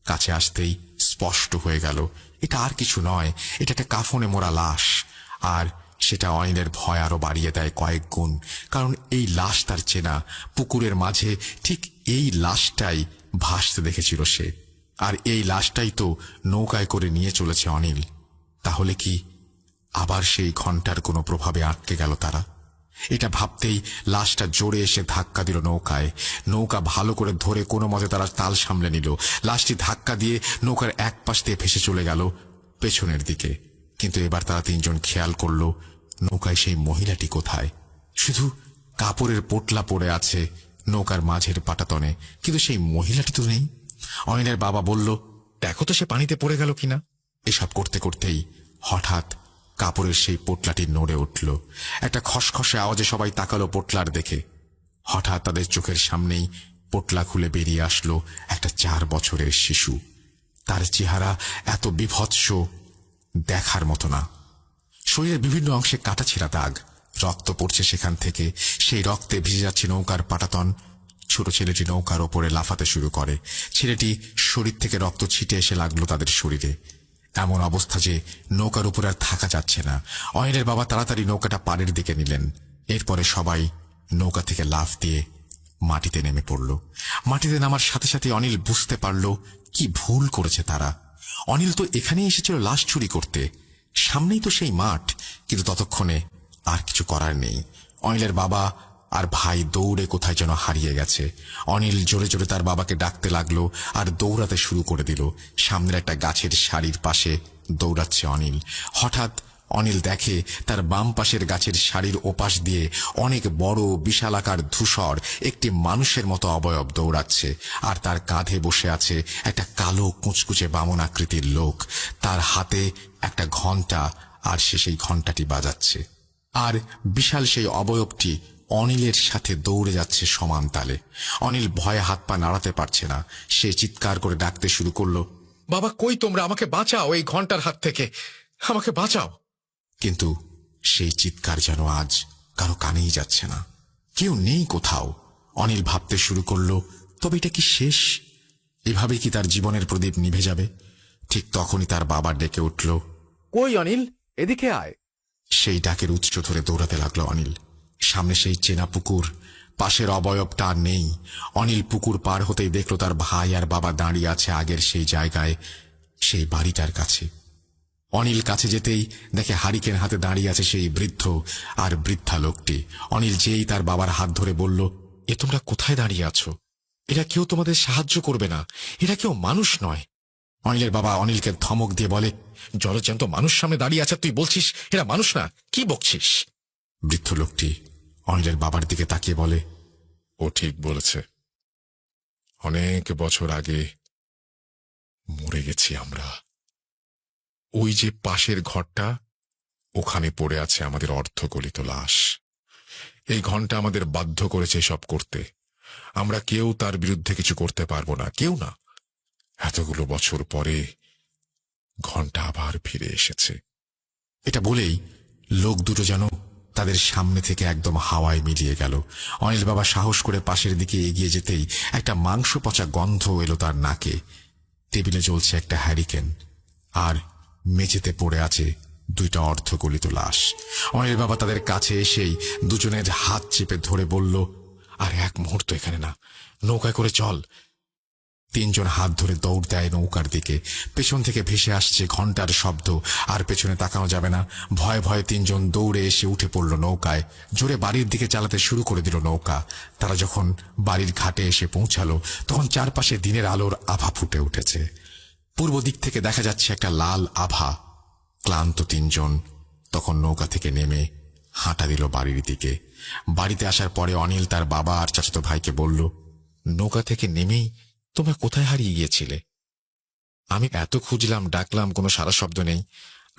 কাছে আসতেই স্পষ্ট হয়ে গেল এটা আর কিছু নয়, এটা একটা কাফনে মোড়া লাশ। আর সেটা অনিলের ভয় আরো বাড়িয়ে দেয় কয়েক গুণ, কারণ এই লাশ তার চেনা। পুকুরের মাঝে ঠিক এই লাশটাই ভাসতে দেখেছিল সে, আর এই লাশটাই তো নৌকায় করে নিয়ে চলেছে অনিল। তাহলে কি আবার সেই ঘন্টার কোনো প্রভাবে আটকে গেল তারা? এটা ভাবতেই লাশটা জোরে এসে ধাক্কা দিল নৌকায়। নৌকা ভালো করে ধরে কোনো মতে তারা তাল সামলে নিল। লাশটি ধাক্কা দিয়ে নৌকার এক পাশ দিয়ে ভেসে চলে গেল পেছনের দিকে। কিন্তু এবার তারা তিনজন খেয়াল করল নৌকায় সেই মহিলাটি কোথায়। শুধু কাপড়ের পোটলা পড়ে আছে নৌকার মাঝের পাটাতনে, কিন্তু সেই মহিলাটি তো নেই। অনিলের বাবা বলল, দেখো তো সে পানিতে পড়ে গেল কিনা। এসব করতে করতেই হঠাৎ কাপড়ের সেই পোটলাটি নড়ে উঠল। একটা খসখসে আওয়াজে সবাই তাকালো পোটলার দেখে। হঠাৎ তাদের চোখের সামনেই পোটলা খুলে বেরিয়ে আসলো একটা 4 বছরের শিশু। তার চেহারা এত বিভৎস, দেখার মতো না। শরীরের বিভিন্ন অংশে কাটাছেঁড়া দাগ, রক্ত পড়ছে সেখান থেকে। সেই রক্তে ভিজে যাচ্ছে নৌকার পাটাতন। ছোট ছেলেটি নৌকার ওপরে লাফাতে শুরু করে। ছেলেটি শরীর থেকে রক্ত ছিটে এসে লাগলো তাদের শরীরে। এমন অবস্থা যে নৌকার উপরে আর থাকা যাচ্ছে না। অনিলের বাবা তাড়াতাড়ি নৌকাটা পাড়ের দিকে নিলেন। এরপরে সবাই নৌকা থেকে লাফ দিয়ে মাটিতে নেমে পড়ল। মাটিতে নামার সাথে সাথে অনিল বুঝতে পারল কি ভুল করেছে তারা। অনিল তো এখানেই এসেছিল লাশ চুরি করতে, সামনেই তো সেই মাঠ। কিন্তু ততক্ষণে আর কিছু করার নেই। অনিলের বাবা আর ভাই দৌড়ে কোথায় যেন হারিয়ে গেছে। অনিল জোরে জোরে তার বাবাকে ডাকতে লাগলো আর দৌড়াতে শুরু করে দিল। সামনের একটা গাছের সারির পাশে দৌড়াচ্ছে অনিল। হঠাৎ অনিল দেখে তার বাম পাশের গাছের সারির ওপাশ দিয়ে অনেক বড় বিশালাকার ধূসর একটি মানুষের মতো অবয়ব দৌড়াচ্ছে, আর তার কাঁধে বসে আছে একটা কালো কুচকুচে বামন আকৃতির লোক। তার হাতে একটা ঘণ্টা, আর সে সেই ঘণ্টাটি বাজাচ্ছে। আর বিশাল সেই অবয়বটি অনিলের সাথে দৌড়ে যাচ্ছে সমান তালে। অনিল ভয়ে হাত পা নাড়াতে পারছে না। সে চিৎকার করে ডাকতে শুরু করলো, বাবা কই তোমরা, আমাকে বাঁচাও এই ঘন্টার হাত থেকে, আমাকে বাঁচাও। কিন্তু সেই চিৎকার যেন আজ কারো কানেই যাচ্ছে না। কেউ নেই কোথাও। অনিল ভাবতে শুরু করলো, তবে এটা কি শেষ? এভাবে কি তার জীবনের প্রদীপ নিভে যাবে? ঠিক তখনই তার বাবা ডেকে উঠল, কই অনিল, এদিকে আয়। সেই ডাকের উৎস ধরে দৌড়াতে লাগলো অনিল। সামনে সেই চেনা পুকুর, পাশের অবয়বটা আর নেই। অনিল পুকুর পার হতেই দেখল তার ভাই আর বাবা দাঁড়িয়ে আছে আগের সেই জায়গায়, সেই বাড়িটার কাছে। অনিল কাছে যেতেই দেখে হারিকেন হাতে দাঁড়িয়ে আছে সেই বৃদ্ধ আর বৃদ্ধা লোকটি। অনিল যেই তার বাবার হাত ধরে বলল, এ তোমরা কোথায় দাঁড়িয়ে আছো? এরা কেউ তোমাদের সাহায্য করবে না, এরা কেউ মানুষ নয়। অনিলের বাবা অনিলকে ধমক দিয়ে বলে, জলজ্যান্ত মানুষ সামনে দাঁড়িয়ে আছে, তুই বলছিস এরা মানুষ না? কি বকছিস? বৃদ্ধ লোকটি অনিলের বাবার দিকে তাকিয়ে বলে, ও ঠিক বলেছে, অনেক বছর আগে মরে গেছি আমরা। ওই যে পাশের ঘরটা, ওখানে পড়ে আছে আমাদের অর্ধগলিত লাশ। এই ঘন্টা আমাদের বাধ্য করেছে সব করতে। আমরা কেউ তার বিরুদ্ধে কিছু করতে পারবো না, কেউ না। এতগুলো বছর পরে ঘন্টা আবার ফিরে এসেছে। এটা বলেই লোক দুটো যেন তাদের সামনে থেকে একদম হাওয়ায় মিলিয়ে গেল। অনিল বাবা সাহস করে পাশের দিকে এগিয়ে যেতেই একটা মাংস পচা গন্ধ এলো তার নাকে। টেবিলে জ্বলছে একটা হ্যারিকেন, আর মেঝেতে পড়ে আছে দুইটা অর্ধগলিত লাশ। অনিল বাবা তাদের কাছে এসেই দুজনের হাত চেপে ধরে বলল, আর এক মুহূর্ত এখানে না, নৌকায় করে চল। তিনজন হাত ধরে দৌড় দেয় নৌকার দিকে। পেছন থেকে ভেসে আসছে ঘন্টার শব্দ, আর পেছনে তাকানো যাবে না। ভয়ে ভয়ে তিনজন দৌড়ে এসে উঠে পড়ল নৌকায়। জোরে বাড়ির দিকে চালাতে শুরু করে দিল নৌকা। তারা যখন বাড়ির ঘাটে এসে পৌঁছালো, তখন চারপাশে দিনের আলোর আভা ফুটে উঠেছে। পূর্ব দিক থেকে দেখা যাচ্ছে একটা লাল আভা। ক্লান্ত তিনজন তখন নৌকা থেকে নেমে হাঁটা দিল বাড়ির দিকে। বাড়িতে আসার পরে অনিল তার বাবা আর চাচাতো ভাইকে বলল, নৌকা থেকে নেমেই তোমরা কোথায় হারিয়ে গিয়েছিলে? আমি এত খুঁজলাম, ডাকলাম, কোনো সারা শব্দ নেই।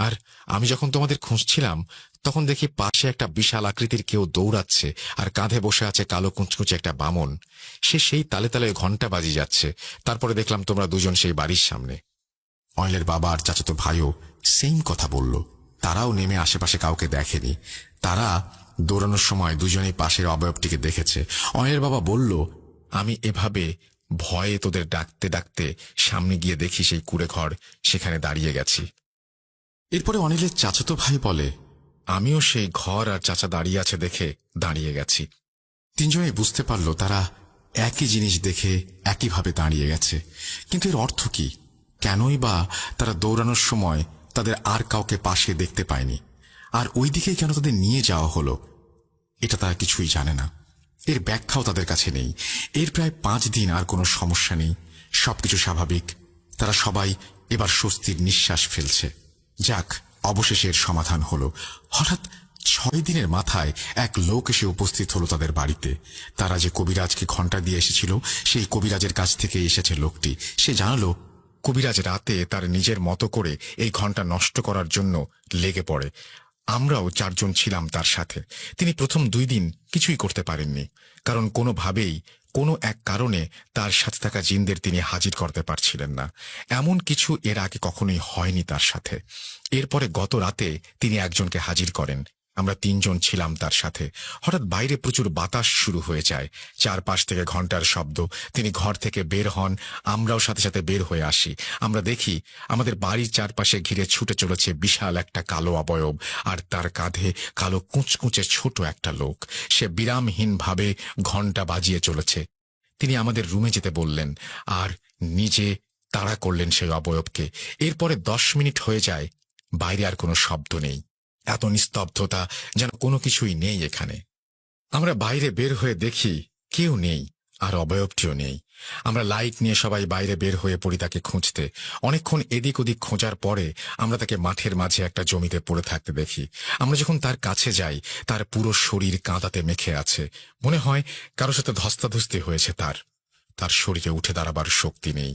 আর আমি যখন তোমাদের খুঁজছিলাম, তখন দেখি পাশে একটা বিশাল আকৃতির কেউ দৌড়াচ্ছে, আর কাঁধে বসে আছে কালো কুঁচকুচে একটা বামন। সে সেই তালে তালে ঘন্টা বাজিয়ে যাচ্ছে। তারপরে দেখলাম তোমরা দুজন সেই বাড়ির সামনে। অনিলের বাবা আর চাচাতো ভাইও সেম কথা বলল। তারাও নেমে আশেপাশে কাউকে দেখেনি। তারা দৌড়ানোর সময় দুজনেই পাশের অবয়বটিকে দেখেছে। অনিলের বাবা বলল, আমি এভাবে ভয়ে তোদের ডাকতে ডাকতে সামনে গিয়ে দেখি সেই কুড়ে ঘর, সেখানে দাঁড়িয়ে গেছি। এরপরে অনিলের চাচাতো ভাই বলে, আমিও সেই ঘর আর চাচা দাঁড়িয়ে আছে দেখে দাঁড়িয়ে গেছি। তিনজনেই বুঝতে পারল তারা একই জিনিস দেখে একইভাবে দাঁড়িয়ে গেছে। কিন্তু এর অর্থ কি? কেনই বা তারা দৌড়ানোর সময় তাদের আর কাউকে পাশে দেখতে পায়নি, আর ওই দিকেই কেন তাদের নিয়ে যাওয়া হলো? এটা তারা কিছুই জানে না। এর ব্যাখ্যাও তাদের কাছে নেই। এর প্রায় 5 দিন আর কোনো সমস্যা নেই, সবকিছু স্বাভাবিক। তারা সবাই এবার স্বস্তির নিঃশ্বাস ফেলছে। যাক, অবশেষে এর সমাধান হলো। হঠাৎ 6 দিনের মাথায় এক লোক এসে উপস্থিত হলো তাদের বাড়িতে। তারা যে কবিরাজকে ঘণ্টা দিয়ে এসেছিল, সেই কবিরাজের কাছ থেকে এসেছে লোকটি। সে জানালো, কবিরাজ রাতে তার নিজের মতো করে এই ঘন্টা নষ্ট করার জন্য লেগে পড়ে। আমরাও 4 জন ছিলাম তার সাথে। তিনি প্রথম 2 দিন কিছুই করতে পারেননি, কারণ কোনোভাবেই কোনো এক কারণে তার সাথে থাকা জিনদের তিনি হাজির করতে পারছিলেন না। এমন কিছু এর আগে কখনোই হয়নি তার সাথে। এরপরে গত রাতে তিনি একজনকে হাজির করেন। আমরা 3 জন ছিলাম তার সাথে। হঠাৎ বাইরে প্রচুর বাতাস শুরু হয়ে যায়, চারপাশ থেকে ঘন্টার শব্দ। তিনি ঘর থেকে বের হন, আমরাও সাথে সাথে বের হয়ে আসি। আমরা দেখি আমাদের বাড়ির চারপাশে ঘিরে ছুটে চলেছে বিশাল একটা কালো অবয়ব, আর তার কাঁধে কালো কুঁচকুঁচে ছোট একটা লোক। সে বিরামহীনভাবে ঘন্টা বাজিয়ে চলেছে। তিনি আমাদের রুমে যেতে বললেন, আর নিজে তাড়া করলেন সেই অবয়বকে। এরপরে 10 মিনিট হয়ে যায়, বাইরে আর কোনো শব্দ নেই। এত নিস্তব্ধতা, যেন কোনো কিছুই নেই এখানে। আমরা বাইরে বের হয়ে দেখি কেউ নেই, আর অবয়বটিও নেই। আমরা লাইট নিয়ে সবাই বাইরে বের হয়ে পড়ি তাকে খুঁজতে। অনেকক্ষণ এদিক ওদিক খোঁজার পরে আমরা তাকে মাঠের মাঝে একটা জমিতে পড়ে থাকতে দেখি। আমরা যখন তার কাছে যাই, তার পুরো শরীর কাঁদাতে মেখে আছে। মনে হয় কারোর সাথে ধস্তাধস্তি হয়েছে তার শরীরে উঠে দাঁড়াবার শক্তি নেই।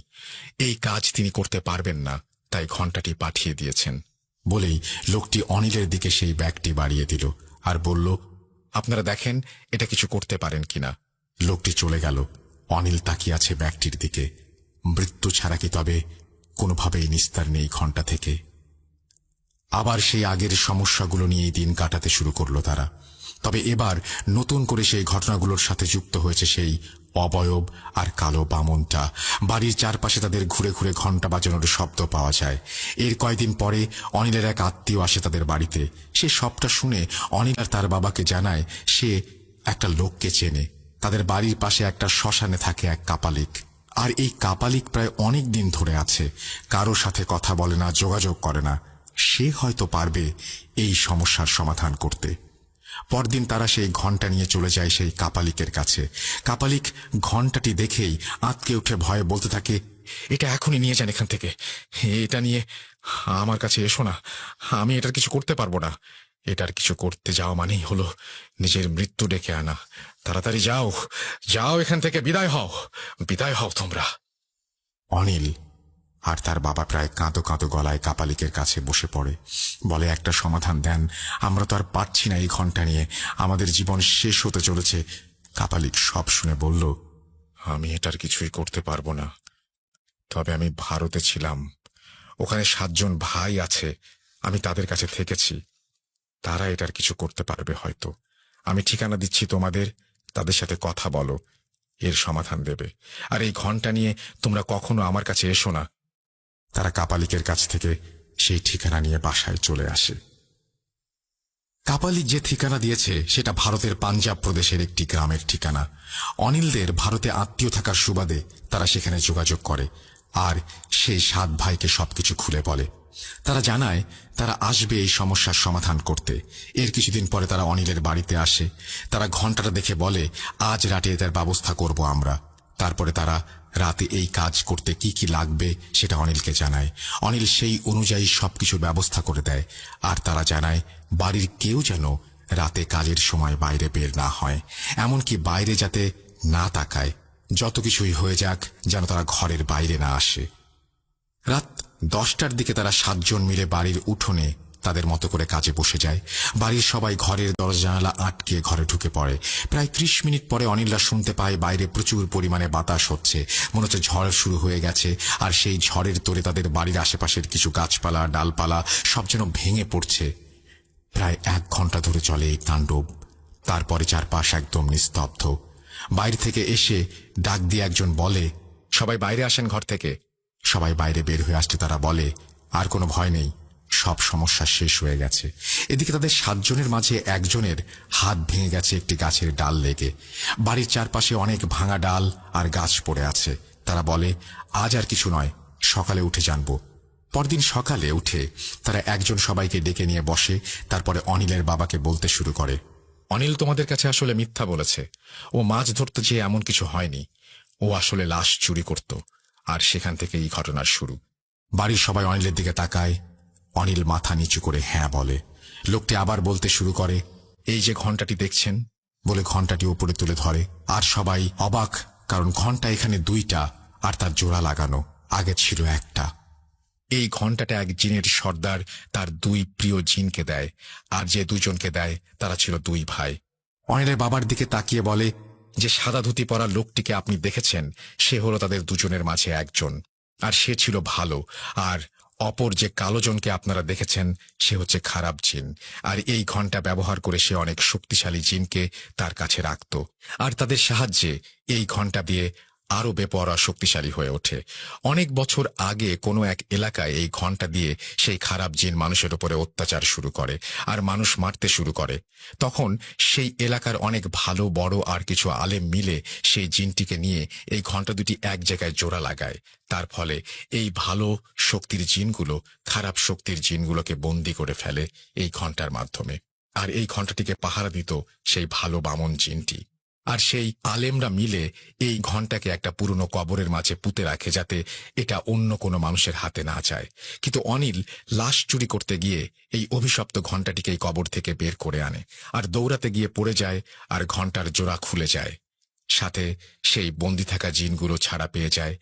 এই কাজ তিনি করতে পারবেন না, তাই ঘণ্টাটি পাঠিয়ে দিয়েছেন। বলেই লোকটি অনিলের দিকে সেই ব্যাগটি বাড়িয়ে দিল আর বলল, আপনারা দেখেন এটা কিছু করতে পারেন কিনা। লোকটি চলে গেল। অনিল তাকিয়ে আছে ব্যাগটির দিকে। মৃত্যু ছাড়া কি তবে কোনোভাবেই নিস্তার নেই ঘণ্টা থেকে? আবার সেই আগের সমস্যাগুলো নিয়েই দিন কাটাতে শুরু করলো তারা। তবে এবার নতুন করে সেই ঘটনাগুলোর সাথে যুক্ত হয়েছে সেই অবয়ব আর কালো বামনটা। বাড়ির চারপাশে তাদের ঘুরে ঘুরে ঘণ্টা বাজানোর শব্দ পাওয়া যায়। এর কয়েকদিন পরে অনিলের এক আত্মীয় আসে তাদের বাড়িতে। সে সবটা শুনে অনিল আর তার বাবাকে জানায় সে একটা লোককে চেনে। তাদের বাড়ির পাশে একটা শ্মশানে থাকে এক কাপালিক, আর এই কাপালিক প্রায় অনেক দিন ধরে আছে। কারো সাথে কথা বলে না, যোগাযোগ করে না। সে হয়তো পারবে এই সমস্যার সমাধান করতে। পরদিন তারা সেই ঘণ্টা নিয়ে চলে যায় সেই কাপালিকের কাছে। কাপালিক ঘণ্টাটি দেখেই আঁতকে উঠে ভয়ে বলতে থাকে, এটা এখনই নিয়ে যান এখান থেকে। এটা নিয়ে আমার কাছে এসো না, আমি এটার কিছু করতে পারবো না। এটার কিছু করতে যাওয়া মানেই হলো নিজের মৃত্যু ডেকে আনা। তাড়াতাড়ি যাও, যাও এখান থেকে, বিদায় হও তোমরা। অনিল আর তার বাবা প্রায় কাঁদো কাঁদো গলায় কাপালিকের কাছে বসে পড়ে। বলে, একটা সমাধান দেন, আমরা তো আর পারছি না এই ঘণ্টা নিয়ে, আমাদের জীবন শেষ হতে চলেছে। কাপালিক সব শুনে বলল, আমি এটার কিছুই করতে পারবো না। তবে আমি ভারতে ছিলাম, ওখানে 7 জন ভাই আছে, আমি তাদের কাছে থেকেছি। তারা এটার কিছু করতে পারবে হয়তো। আমি ঠিকানা দিচ্ছি তোমাদের, তাদের সাথে কথা বলো, এর সমাধান দেবে। আর এই ঘন্টা নিয়ে তোমরা কখনো আমার কাছে এসো না। তারা কাপালিকের কাছ থেকে সেই ঠিকানা নিয়ে বাসায় চলে আসে। কাপালিক যে ঠিকানা দিয়েছে সেটা ভারতের পাঞ্জাব প্রদেশের একটি গ্রামের ঠিকানা। অনিলদের ভারতে আত্মীয় থাকার সুবাদে তারা সেখানে যোগাযোগ করে আর সেই 7 ভাইকে সবকিছু খুলে বলে। তারা জানায় তারা আসবে এই সমস্যার সমাধান করতে। এর কিছুদিন পরে তারা অনিলের বাড়িতে আসে। তারা ঘন্টাটা দেখে বলে, আজ রাতে এটার ব্যবস্থা করব আমরা। তারপরে তারা রাতে এই কাজ করতে কি কি লাগবে সেটা অনিলকে জানায়। অনিল সেই অনুযায়ী সবকিছুর ব্যবস্থা করে দেয়। আর তারা জানায় বাড়ির কেউ যেন রাতে কাজের সময় বাইরে বের না হয়, এমনকি বাইরে যাতে না তাকায়। যত কিছুই হয়ে যাক যেন তারা ঘরের বাইরে না আসে। রাত 10টার দিকে তারা 7 জন মিলে বাড়ির উঠোনে তাদের মতো করে কাজে বসে যায়। বাড়ির সবাই ঘরের দরজা জানালা আটকে ঘরে ঢুকে পড়ে। প্রায় 30 মিনিট পরে অনিলরা শুনতে পায় বাইরে প্রচুর পরিমাণে বাতাস হচ্ছে, মনে হচ্ছে ঝড় শুরু হয়ে গেছে। আর সেই ঝড়ের তোড়ে তাদের বাড়ির আশেপাশের কিছু গাছপালা ডালপালা সব যেন ভেঙে পড়ছে। প্রায় 1 ঘন্টা ধরে চলে এই তাণ্ডব। তারপরে চারপাশ একদম নিস্তব্ধ। বাইরে থেকে এসে ডাক দিয়ে একজন বলে, সবাই বাইরে আসেন ঘর থেকে। সবাই বাইরে বের হয়ে আসতে তারা বলে, আর কোনো ভয় নেই, সব সমস্যা শেষ হয়ে গেছে। এদিকে তাদের 7 জনের মাঝে একজনের হাত ভেঙে গেছে একটি গাছের ডাল লেগে। বাড়ির চারপাশে অনেক ভাঙা ডাল আর গাছ পড়ে আছে। তারা বলে, আজ আর কিছু নয়, সকালে উঠে জানব। পরদিন সকালে উঠে তারা একজন সবাইকে ডেকে নিয়ে বসে। তারপরে অনিলের বাবাকে বলতে শুরু করে, অনিল তোমাদের কাছে আসলে মিথ্যা বলেছে। ও মাছ ধরতে যেয়ে এমন কিছু হয়নি। ও আসলে লাশ চুরি করত, আর সেখান থেকে এই ঘটনার শুরু। বাড়ির সবাই অনিলের দিকে তাকায়। অনিল মাথা নিচু করে হ্যাঁ বলে। লোকটি আবার বলতে শুরু করে, এই যে ঘন্টাটি দেখছেন, বলে ঘন্টাটি উপরে তুলে ধরে। আর সবাই অবাক, কারণ ঘন্টা এখানে 2টা আর তার জোড়া লাগানো, আগে ছিল একটা। এই ঘন্টাটা এক জিনের সর্দার তার 2 প্রিয় জিনকে দেয়, আর যে 2 জনকে দেয় তারা ছিল 2 ভাই। অনিলের বাবার দিকে তাকিয়ে বলে, যে সাদা ধুতি পরা লোকটিকে আপনি দেখেছেন, সে হলো তাদের 2 জনের মাঝে একজন, আর সে ছিল ভালো। আর অপর যে কালো জনকে আপনারা দেখেছেন, সে হচ্ছে খারাপ জিন। আর এই ঘন্টা ব্যবহার করে সে অনেক শক্তিশালী জিনকে তার কাছে রাখত, আর তাদের সাহায্যে এই ঘন্টা দিয়ে আরো বেপরোয়া শক্তিশালী হয়ে ওঠে। অনেক বছর আগে কোনো এক এলাকায় এই ঘন্টা দিয়ে সেই খারাপ জিন মানুষের উপরে অত্যাচার শুরু করে আর মানুষ মারতে শুরু করে। তখন সেই এলাকার অনেক ভালো বড় আর কিছু আলেম মিলে সেই জিনটিকে নিয়ে এই ঘন্টা দুটি এক জায়গায় জোড়া লাগায়। তার ফলে এই ভালো শক্তির জিনগুলো খারাপ শক্তির জিনগুলোকে বন্দী করে ফেলে এই ঘন্টার মাধ্যমে। আর এই ঘন্টাটিকে পাহারা দিত সেই ভালো বামন জিনটি। আর সেই আলেমরা মিলে এই ঘন্টাকে একটা পুরনো কবরের মাঝে পুঁতে রাখে, যাতে এটা অন্য কোনো মানুষের হাতে না যায়। কিন্তু অনিল লাশ চুরি করতে গিয়ে এই অভিশপ্ত ঘন্টাটিকে এই কবর থেকে বের করে আনে, আর দৌড়াতে গিয়ে পড়ে যায়, আর ঘন্টার জোড়া খুলে যায়। সাথে সেই বন্দি থাকা জিনগুলো ছাড়া পেয়ে যায়।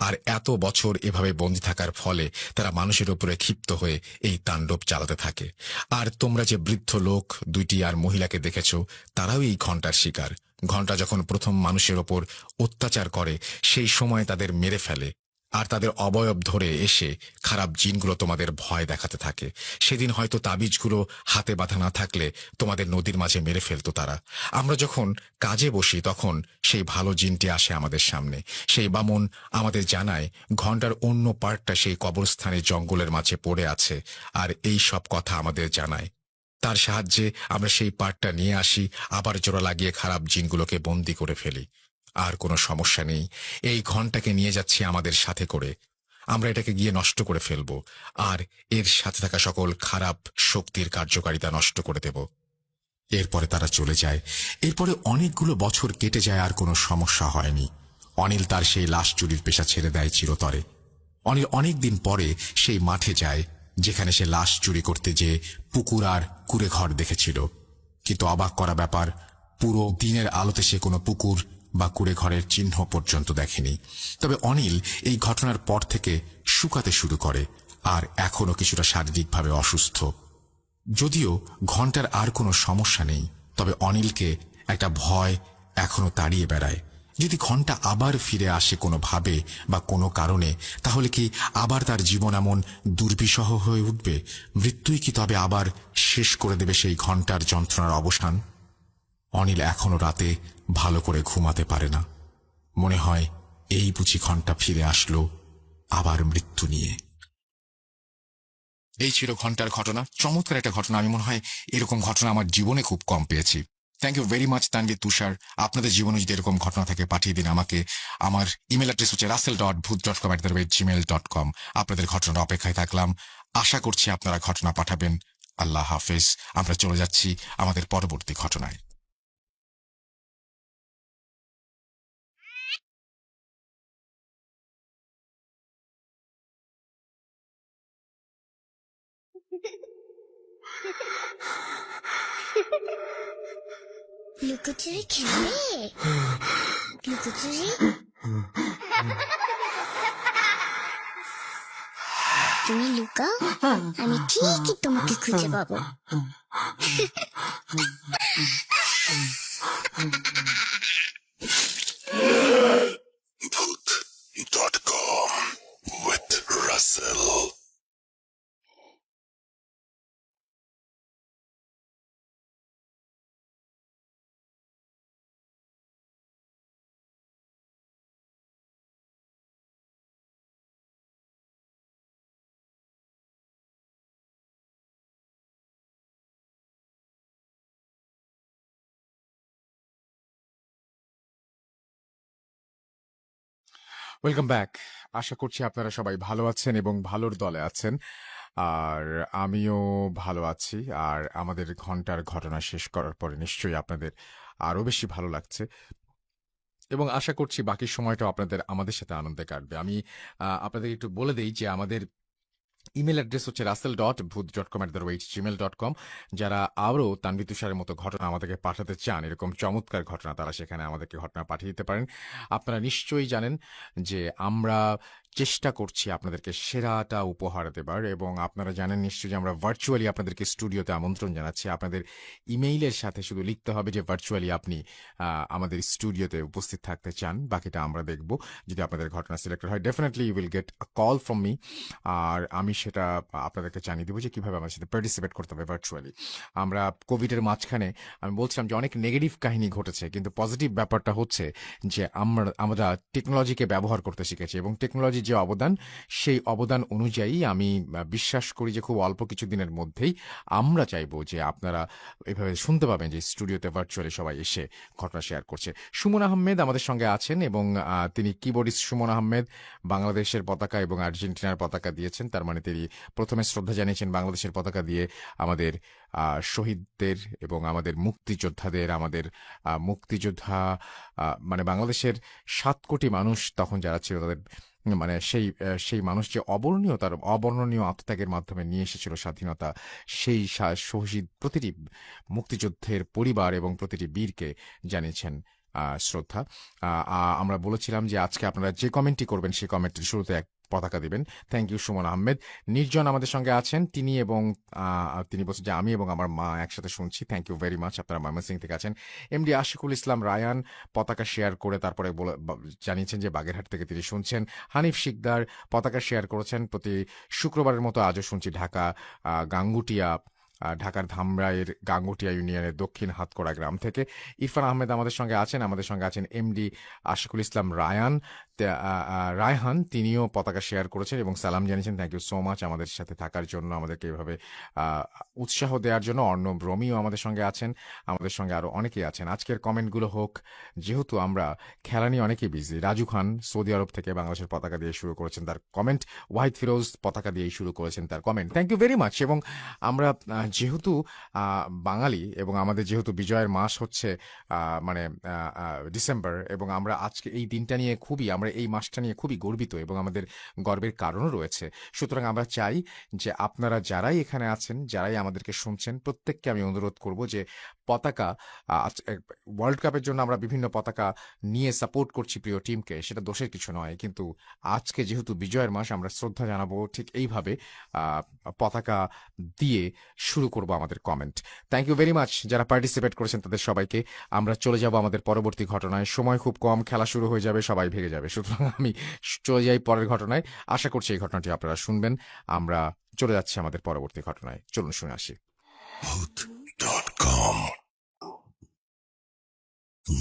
আর এত বছর এভাবে বন্দি থাকার ফলে তারা মানুষের উপরে ক্ষিপ্ত হয়ে এই তাণ্ডব চালাতে থাকে। আর তোমরা যে বৃদ্ধ লোক 2টি আর মহিলাকে দেখেছ, তারাও এই ঘন্টার শিকার। ঘন্টা যখন প্রথম মানুষের ওপর অত্যাচার করে, সেই সময় তাদের মেরে ফেলে, আর তাদের অবয়ব ধরে এসে খারাপ জিনগুলো তোমাদের ভয় দেখাতে থাকে। সেদিন হয়তো তাবিজগুলো হাতে বাঁধা না থাকলে তোমাদের নদীর মাঝে মেরে ফেলতো তারা। আমরা যখন কাজে বসি তখন সেই ভালো জিনটি আসে আমাদের সামনে। সেই বামন আমাদের জানায় ঘন্টার অন্য পার্টটা সেই কবরস্থানে জঙ্গলের মাঝে পড়ে আছে, আর এই সব কথা আমাদের জানায়। তার সাহায্যে আমরা সেই পার্টটা নিয়ে আসি, আবার জোড়া লাগিয়ে খারাপ জিনগুলোকে বন্দি করে ফেলি। আর কোনো সমস্যা নেই, এই ঘন্টাকে নিয়ে যাচ্ছি আমাদের সাথে করে। আমরা এটাকে গিয়ে নষ্ট করে ফেলব, আর এর সাথে থাকা সকল খারাপ শক্তির কার্যকারিতা নষ্ট করে দেব। এরপরে তারা চলে যায়। এরপরে অনেকগুলো বছর কেটে যায়, আর কোনো সমস্যা হয়নি। অনিল তার সেই লাশ চুরির পেশা ছেড়ে দেয় চিরতরে। অনিল অনেকদিন পরে সেই মাঠে যায় যেখানে সে লাশ চুরি করতে যে পুকুর আর কুড়ে ঘর দেখেছিল। কিন্তু অবাক করা ব্যাপার, পুরো দিনের আলোতে সে কোনো পুকুর বা কুড়ে ঘরের চিহ্ন পর্যন্ত দেখেনি। তবে অনিল এই ঘটনার পর থেকে শুকাতে শুরু করে, আর এখনো কিছুটা শারীরিকভাবে অসুস্থ। যদিও ঘন্টার আর কোনো সমস্যা নেই, তবে অনিলকে একটা ভয় এখনো তাড়িয়ে বেড়ায়। যদি ঘন্টা আবার ফিরে আসে কোনোভাবে বা কোনো কারণে, তাহলে কি আবার তার জীবন এমন দুর্বিষহ হয়ে উঠবে? মৃত্যুই কি তবে আবার শেষ করে দেবে সেই ঘন্টার যন্ত্রণার অবসান? অনিল এখনো রাতে ভালো করে ঘুমাতে পারে না। মনে হয় এই বুঝি ঘন্টা ফিরে আসলো আবার মৃত্যু নিয়ে। এই ছিল ঘন্টার ঘটনা। চমৎকার একটা ঘটনা। আমি মনে হয় এরকম ঘটনা আমার জীবনে খুব কম পেয়েছি। Thank you very much Tanvir, Tushar. আপনাদের জীবনে যদি এরকম ঘটনা থাকে পাঠিয়ে দিন আমাকে। আমার ইমেল অ্যাড্রেস হচ্ছে russell.booth.com@gmail.com। আপনাদের ঘটনার অপেক্ষায় থাকলাম। আশা করছি আপনারা ঘটনা পাঠাবেন। আল্লাহ হাফেজ। আমরা চলে যাচ্ছি আমাদের পরবর্তী ঘটনায়। লুকোচুরি খেলবে? লুকোচুরি তুমি লুকাও, আমি ঠিকই তোমাকে খুঁজে পাবো। Booth.com with Russell. Welcome back. আশা করছি আপনারা সবাই ভালো আছেন এবং ভালোর দলে আছেন। আর আমিও ভালো আছি। আর আমাদের ঘন্টার ঘটনা শেষ করার পরে নিশ্চয়ই আপনাদের আরো বেশি ভালো লাগছে এবং আশা করছি বাকি সময়টা আপনাদের আমাদের সাথে আনন্দে কাটবে। আমি আপনাদের একটু বলে দেই যে আমাদের ইমেল অ্যাড্রেস হচ্ছে russell.booth.com@gmail.com। যারা আরও তানভীর তুষারের মতো ঘটনা আমাদেরকে পাঠাতে চান, এরকম চমৎকার ঘটনা, তারা সেখানে আমাদেরকে ঘটনা পাঠিয়ে দিতে পারেন। আপনারা নিশ্চয়ই জানেন যে আমরা চেষ্টা করছি আপনাদেরকে সেরাটা উপহার দেবার, এবং আপনারা জানেন নিশ্চয়ই যে আমরা ভার্চুয়ালি আপনাদেরকে স্টুডিওতে আমন্ত্রণ জানাচ্ছি। আপনাদের ইমেইলের সাথে শুধু লিখতে হবে যে ভার্চুয়ালি আপনি আমাদের স্টুডিওতে উপস্থিত থাকতে চান। বাকিটা আমরা দেখব। যদি আপনাদের ঘটনা সিলেক্টেড হয়, definitely you will get a call from me. আর আমি সেটা আপনাদেরকে জানিয়ে দেবো যে কিভাবে আমার সাথে পার্টিসিপেট করতে হবে ভার্চুয়ালি। আমরা কোভিডের মাঝখানে আমি বলছিলাম যে অনেক নেগেটিভ কাহিনী ঘটেছে, কিন্তু পজিটিভ ব্যাপারটা হচ্ছে যে আমরা টেকনোলজিকে ব্যবহার করতে শিখেছি, এবং টেকনোলজির যে অবদান, সেই অবদান অনুযায়ী আমি বিশ্বাস করি যে খুব অল্প কিছু দিনের মধ্যেই আমরা চাইবো যে আপনারা এভাবে শুনতে পাবেন যে স্টুডিওতে ভার্চুয়ালি সবাই এসে ঘটনা শেয়ার করছে। সুমন আহমেদ আমাদের সঙ্গে আছেন, এবং তিনি কিবোর্ডিস্ট সুমন আহমেদ বাংলাদেশের পতাকা এবং আর্জেন্টিনার পতাকা দিয়েছেন। তার মানে তিনি প্রথমে শ্রদ্ধা জানিয়েছেন বাংলাদেশের পতাকা দিয়ে আমাদের শহীদদের এবং আমাদের মুক্তিযোদ্ধাদের। আমাদের মুক্তিযোদ্ধা মানে বাংলাদেশের 7 কোটি মানুষ তখন যারা ছিল, তাদের মানে সেই মানুষ যে তার অবর্ণনীয় আত্মত্যাগের মাধ্যমে নিয়ে এসেছিল স্বাধীনতা, সেই শহীদ প্রতিটি মুক্তিযুদ্ধের পরিবার এবং প্রতিটি বীরকে জানিয়েছেন শ্রদ্ধা। আমরা বলেছিলাম যে আজকে আপনারা যে কমেন্টটি করবেন সেই কমেন্টের শুরুতে এক পতাকা দিবেন। Thank you Suman Ahmed. নির্জন আমাদের সঙ্গে আছেন, তিনি বলছেন যে আমি এবং আমার মা একসাথে শুনছি। Thank you very much. আপনারা ময়মনসিং থেকে আছেন। এমডি আশিকুল ইসলাম রায়ান পতাকা শেয়ার করে তারপরে জানিয়েছেন যে বাগেরহাট থেকে তিনি শুনছেন। হানিফ শিকদার পতাকা শেয়ার করেছেন। প্রতি শুক্রবারের মতো আজও শুনছি ঢাকার ধামরাইয়ের গাঙ্গুটিয়া ইউনিয়নের দক্ষিণ হাতকড়া গ্রাম থেকে। ইরফান আহমেদ আমাদের সঙ্গে আছেন এমডি আশিকুল ইসলাম রায়হান, তিনিও পতাকা শেয়ার করেছেন এবং সালাম জানিয়েছেন। থ্যাংক ইউ সো মাচ আমাদের সাথে থাকার জন্য, আমাদেরকে এভাবে উৎসাহ দেওয়ার জন্য। অর্ণব রমিও আমাদের সঙ্গে আছেন, আমাদের সঙ্গে আরো অনেকেই আছেন। আজকের কমেন্টগুলো হোক, যেহেতু আমরা খেলা নিয়ে অনেকেই বিজি। রাজু খান সৌদি আরব থেকে বাংলাদেশের পতাকা দিয়ে শুরু করেছেন তার কমেন্ট। ওয়াহিদ ফিরোজ পতাকা দিয়েই শুরু করেছেন তার comment. Thank you very much. এবং আমরা যেহেতু বাঙালি এবং আমাদের যেহেতু বিজয়ের মাস হচ্ছে ডিসেম্বর, এবং আমরা আজকে এই দিনটা নিয়ে আমরা এই মাসটা নিয়ে খুবই গর্বিত এবং আমাদের গর্বের কারণও রয়েছে। সুতরাং আমরা চাই যে আপনারা যারাই এখানে আছেন, যারাই আমাদেরকে শুনছেন, প্রত্যেককে আমি অনুরোধ করব যে পতাকা ওয়ার্ল্ড কাপের জন্য আমরা বিভিন্ন পতাকা নিয়ে সাপোর্ট করছি প্রিয় টিমকে, সেটা দোষের কিছু নয়, কিন্তু আজকে যেহেতু বিজয়ের মাস আমরা শ্রদ্ধা জানাবো ঠিক এইভাবে পতাকা দিয়ে শুরু করব আমাদের comment. Thank you very much যারা পার্টিসিপেট করেছেন তাদের সবাইকে। আমরা চলে যাব আমাদের পরবর্তী ঘটনায়, সময় খুব কম, খেলা শুরু হয়ে যাবে, সবাই ভেগে যাবে, সুতরাং আমি চলে যাই পরের ঘটনায়। আশা করছি এই ঘটনাটি আপনারা শুনবেন। আমরা চলে যাচ্ছি আমাদের পরবর্তী ঘটনায়, চলুন শুনে আসি। Vote.com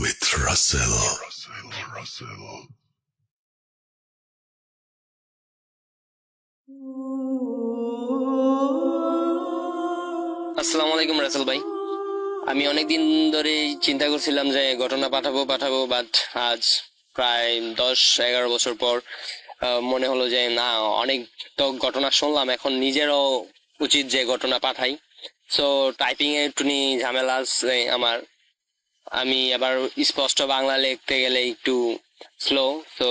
with Russell. আসসালামু আলাইকুম রাসেল ভাই। আমি অনেকদিন ধরে চিন্তা করছিলাম যে ঘটনা পাঠাবো, বাট আজ প্রায় 10-11 বছর পর মনে হলো যে না, অনেক তো ঘটনা শুনলাম, এখন নিজেরও উচিত যে ঘটনা পাঠাই। সো টাইপিং এ একটু ঝামেলা আছে আমার, আমি আবার স্পষ্ট বাংলা লিখতে গেলে একটু স্লো, তো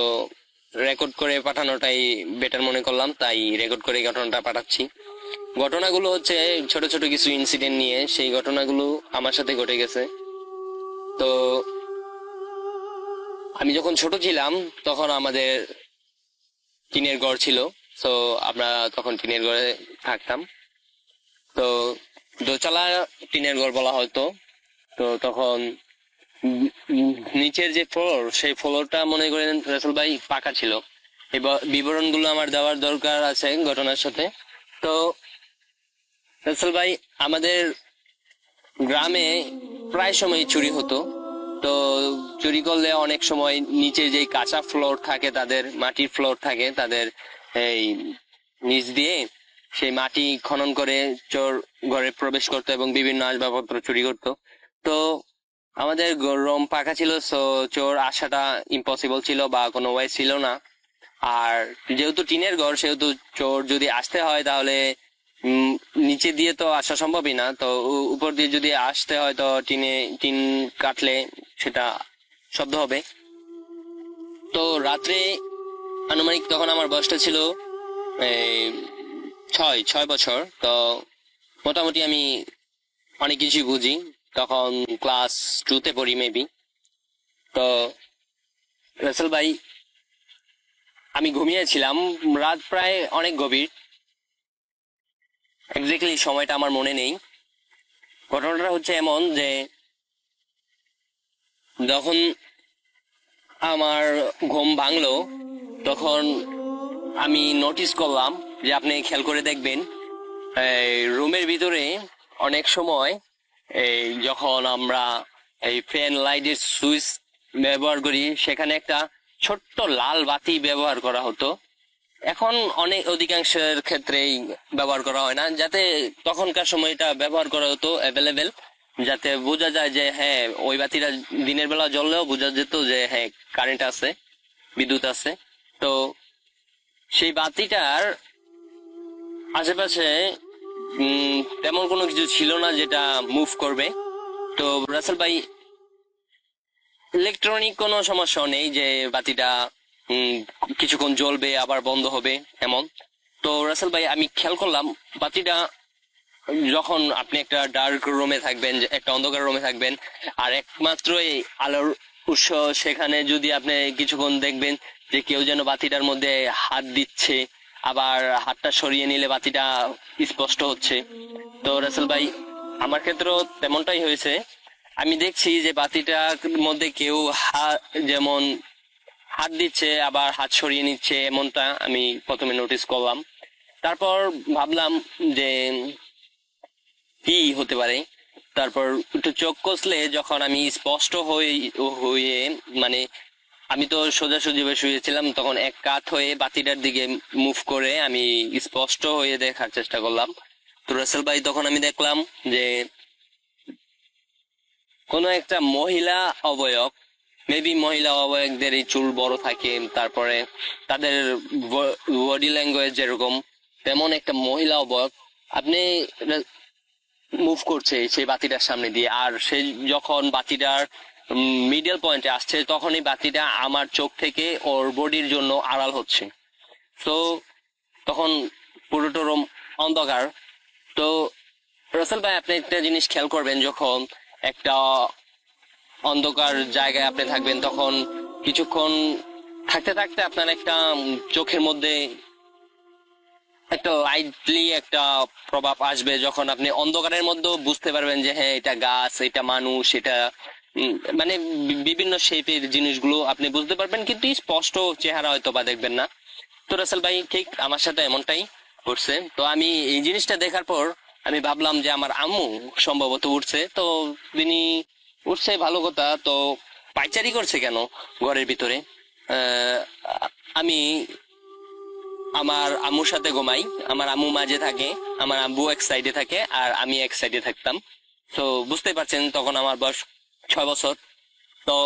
রেকর্ড করে পাঠানোটাই বেটার মনে করলাম, তাই রেকর্ড করে ঘটনাটা পাঠাচ্ছি। ঘটনাগুলো হচ্ছে ছোট ছোট কিছু ইনসিডেন্ট নিয়ে, সেই ঘটনাগুলো আমার সাথে ঘটে গেছে। তো আমি যখন ছোট ছিলাম তখন আমাদের টিনের ঘর ছিল, তো আমরা তখন টিনের ঘরে থাকতাম। তো দোতলা টিনের ঘর বলা হয়তো। তো তখন নিচের যে ফ্লোর, সেই ফ্লোরটা মনে করেন রাসেল ভাই পাকা ছিল। এবার বিবরণগুলো আমার দেওয়ার দরকার আছে ঘটনার সাথে। তো রাসেল ভাই, আমাদের গ্রামে প্রায় সময় চুরি হতো। তো চুরি করলে অনেক সময় নিচে যে কাঁচা ফ্লোর থাকে, তাদের মাটির ফ্লোর থাকে, তাদের এই নিচ দিয়ে সেই মাটি খনন করে চোর ঘরে প্রবেশ করতো এবং বিভিন্ন আসবাবপত্র চুরি করতো। তো আমাদের রুম পাকা ছিল, সো চোর আসাটা ইম্পসিবল ছিল বা কোনো ওয়ে ছিল না। আর যেহেতু টিনের ঘর, সেহেতু চোর যদি আসতে হয় তাহলে নিচে দিয়ে তো আসা সম্ভবই না, তো উপর দিয়ে যদি আসতে হয় তো টিন কাটলে সেটা শব্দ হবে। তো রাত্রে আনুমানিক তখন আমার বয়সটা ছিল এই 6 বছর। তো মোটামুটি আমি অনেক কিছু বুঝি, তখন ক্লাস 2-তে পড়ি মেবি। তো রাসেল ভাই, আমি ঘুমিয়েছিলাম, রাত প্রায় অনেক গভীর, এক্স্যাক্টলি সময়টা আমার মনে নেই। ঘটনাটা হচ্ছে এমন যে যখন আমার ঘুম ভাঙলো তখন আমি নোটিস করলাম যে, আপনি খেয়াল করে দেখবেন রুমের ভিতরে অনেক সময় যখন আমরা এই ফ্যান লাইটের সুইচ ব্যবহার করি, সেখানে একটা ছোট্ট লাল বাতি ব্যবহার করা হতো। এখন অধিকাংশের ক্ষেত্রেই ব্যবহার করা হয় না, যাতে তখনকার সময়টা ব্যবহার করা হতো অ্যাভেলেবেল, যাতে বোঝা যায় যে হ্যাঁ, ওই বাতিটা দিনের বেলা জ্বললেও বোঝা যেত যে হ্যাঁ, কারেন্ট আছে, বিদ্যুৎ আছে। তো সেই বাতিটার আশেপাশে তেমন কোনো কিছু ছিল না যেটা মুভ করবে। তো রাসেল ভাই, ইলেকট্রনিক কোনো সমস্যা নেই যে বাতিটা কিছুক্ষণ জ্বলবে আবার বন্ধ হবে এমন। তো রাসেল ভাই, আমি খেয়াল করলাম বাতিটা, যখন আপনি একটা ডার্ক রুমে থাকবেন, একটা অন্ধকার রুমে থাকবেন, আর একমাত্র এই আলোর উৎস, সেখানে যদি আপনি কিছুক্ষণ দেখবেন যে কেউ যেন বাতিটার মধ্যে হাত দিচ্ছে, আবার হাতটা সরিয়ে নিলে বাতিটা স্পষ্ট হচ্ছে। তো রাসেল ভাই, আমার ক্ষেত্রেও তেমনটাই হয়েছে। আমি দেখছি যে বাতিটার মধ্যে কেউ যেমন হাত দিচ্ছে আবার হাত সরিয়ে নিচ্ছে, এমনটা আমি প্রথমে নোটিস করলাম। তারপর ভাবলাম যে কি হতে পারে। তারপর একটু চোখ কষলে যখন আমি স্পষ্ট হয়ে মানে আমি তো সোজাসুজি শুয়েছিলাম, তখন এক কাত হয়ে বাতিটার দিকে মুভ করে আমি স্পষ্ট হয়ে দেখার চেষ্টা করলাম। তো রাসেল ভাই, তখন আমি দেখলাম যে কোনো একটা মহিলা অবয়ব, মেবি মহিলা অবয়বদের এই চুল বড় থাকে, তারপরে তাদের বডি ল্যাঙ্গুয়েজ যেরকম, তেমন একটা মহিলা অবয়ব আপনি মুভ করছে সেই বাতিটার সামনে দিয়ে। আর সে যখন বাতিটার মিডল পয়েন্টে আসছে, তখনই বাতিটা আমার চোখ থেকে ওর বডির জন্য আড়াল হচ্ছে। তো তখন পুরোটা রুম অন্ধকার। তো রাসেল ভাই, আপনি একটা জিনিস খেয়াল করবেন, যখন একটা অন্ধকার জায়গায় আপনি থাকবেন, তখন কিছুক্ষণ থাকতে থাকতে আপনার একটা চোখের মধ্যে একটা লাইটলি একটা প্রভাব আসবে, যখন আপনি অন্ধকারের মধ্যে বুঝতে পারবেন যে হ্যাঁ এটা গাছ, এটা মানুষ, এটা মানে বিভিন্ন শেপের জিনিসগুলো আপনি বুঝতে পারবেন, কিন্তু স্পষ্ট চেহারা হয়তো বা দেখবেন না। তো রাসেল ভাই ঠিক আমার সাথে এমনটাই করছে। তো আমি এই জিনিসটা দেখার পর আমি ভাবলাম যে আমার আম্মু সম্ভবত উঠছে। তো তিনি উঠছে ভালো কথা, তো পাইচারি করছে কেন ঘরের ভিতরে? আহ, আমি আমার আম্মুর সাথে ঘুমাই, আমার আম্মু মাঝে থাকে, আমার আব্বু এক সাইডে থাকে আর আমি এক সাইডে থাকতাম। তো বুঝতে পারছেন তখন আমার বয়স 6 বছর। তো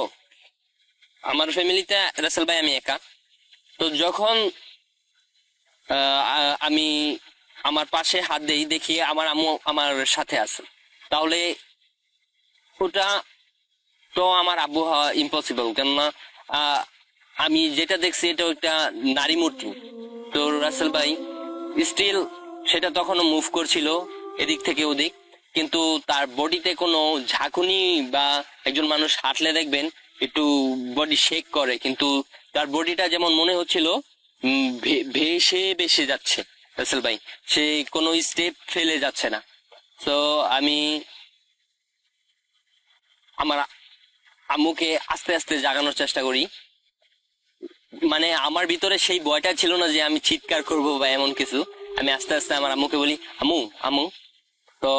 আমার ফ্যামিলিতে রাসেল ভাই আমি একা। তো যখন আমি আমার পাশে হাত দেই, দেখি আমার আম্মু আমার সাথে আছে, তাহলে ওটা তো আমার আব্বু হওয়া ইম্পসিবল, কেননা আমি যেটা দেখছি এটা একটা নারী মূর্তি। তো রাসেল ভাই স্টিল সেটা তখনও মুভ করছিল এদিক থেকে ওদিক, কিন্তু তার বডিতে কোনো ঝাঁকুনি বা একজন মানুষ হাঁটলে দেখবেন একটু বডি শেক করে, কিন্তু তার বডিটা যেমন মনে হচ্ছিল ভেসে ভেসে যাচ্ছে রাসেল ভাই, সে কোনো স্টেপ ফেলে যাচ্ছে না। তো আমি আমার আম্মুকে আস্তে আস্তে জাগানোর চেষ্টা করি, মানে আমার ভিতরে সেই ভয়টা ছিল না যে আমি চিৎকার করব বা এমন কিছু। আমি আস্তে আস্তে আমার আম্মুকে বলি আম্মু আম্মু। তো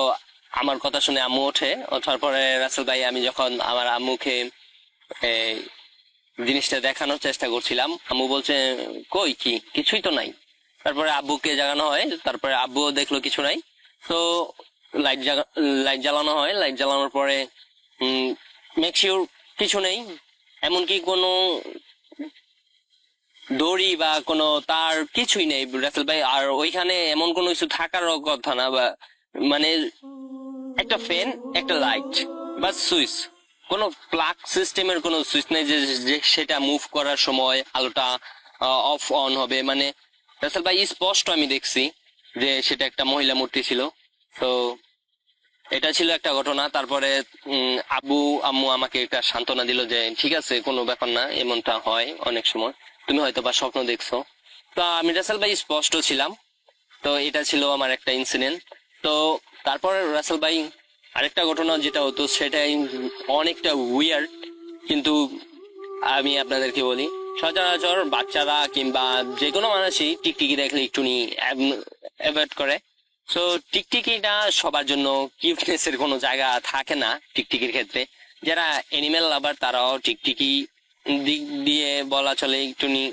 আমার কথা শুনে আম্মু ওঠে, ওঠার পরে রাসেল ভাই আমি যখন আমার আম্মুকে এই জিনিসটা দেখানোর চেষ্টা করছিলাম, আম্মু বলছে কই কি, কিছুই তো নাই। তারপরে আব্বুকে জাগানো হয়, তারপরে আব্বুও দেখলো কিছু নাই। তো লাইট জ্বালানো হয়, লাইট জ্বালানোর পরে মেক শিওর কিছু নেই, এমনকি কোনো দড়ি বা কোনো তার কিছুই নেই রাসেল ভাই। আর ওইখানে এমন কোনো কিছু থাকারও কথা না, বা মানে একটা ফ্যান, একটা লাইট বা সুইচ, কোনো প্লাগ সিস্টেমের কোনো সুইচ নেই যে যে সেটা মুভ করার সময় আলোটা অফ অন হবে। মানে রাসেল ভাই স্পষ্ট আমি দেখছি যে সেটা একটা মহিলা মূর্তি ছিল। তো এটা ছিল একটা ঘটনা। তারপরে আব্বু আম্মু আমাকে একটা সান্ত্বনা দিল যে ঠিক আছে, কোনো ব্যাপার না, এমনটা হয় অনেক সময়, তুমি হয়তো বা স্বপ্ন দেখছো। তো আমি রাসেল ভাই স্পষ্ট ছিলাম। তো এটা ছিল আমার একটা ইনসিডেন্ট। তো তারপর রাসেল ভাই আরেকটা ঘটনা যেটা হতো সেটাই অনেকটা উইয়ার্ড, কিন্তু আমি আপনাদেরকে বলি, সচরাচর বাচ্চারা কিংবা যে কোনো মানুষই টিকটিকি দেখলে একটুনি অ্যাভয়েড করে। তো টিকটিকিটা সবার জন্য কিউটনেস এর কোনো জায়গা থাকে না টিকটিকির ক্ষেত্রে। যারা এনিম্যাল লাভার তারাও টিকটিকি দিক দিয়ে বলা চলে একটুনি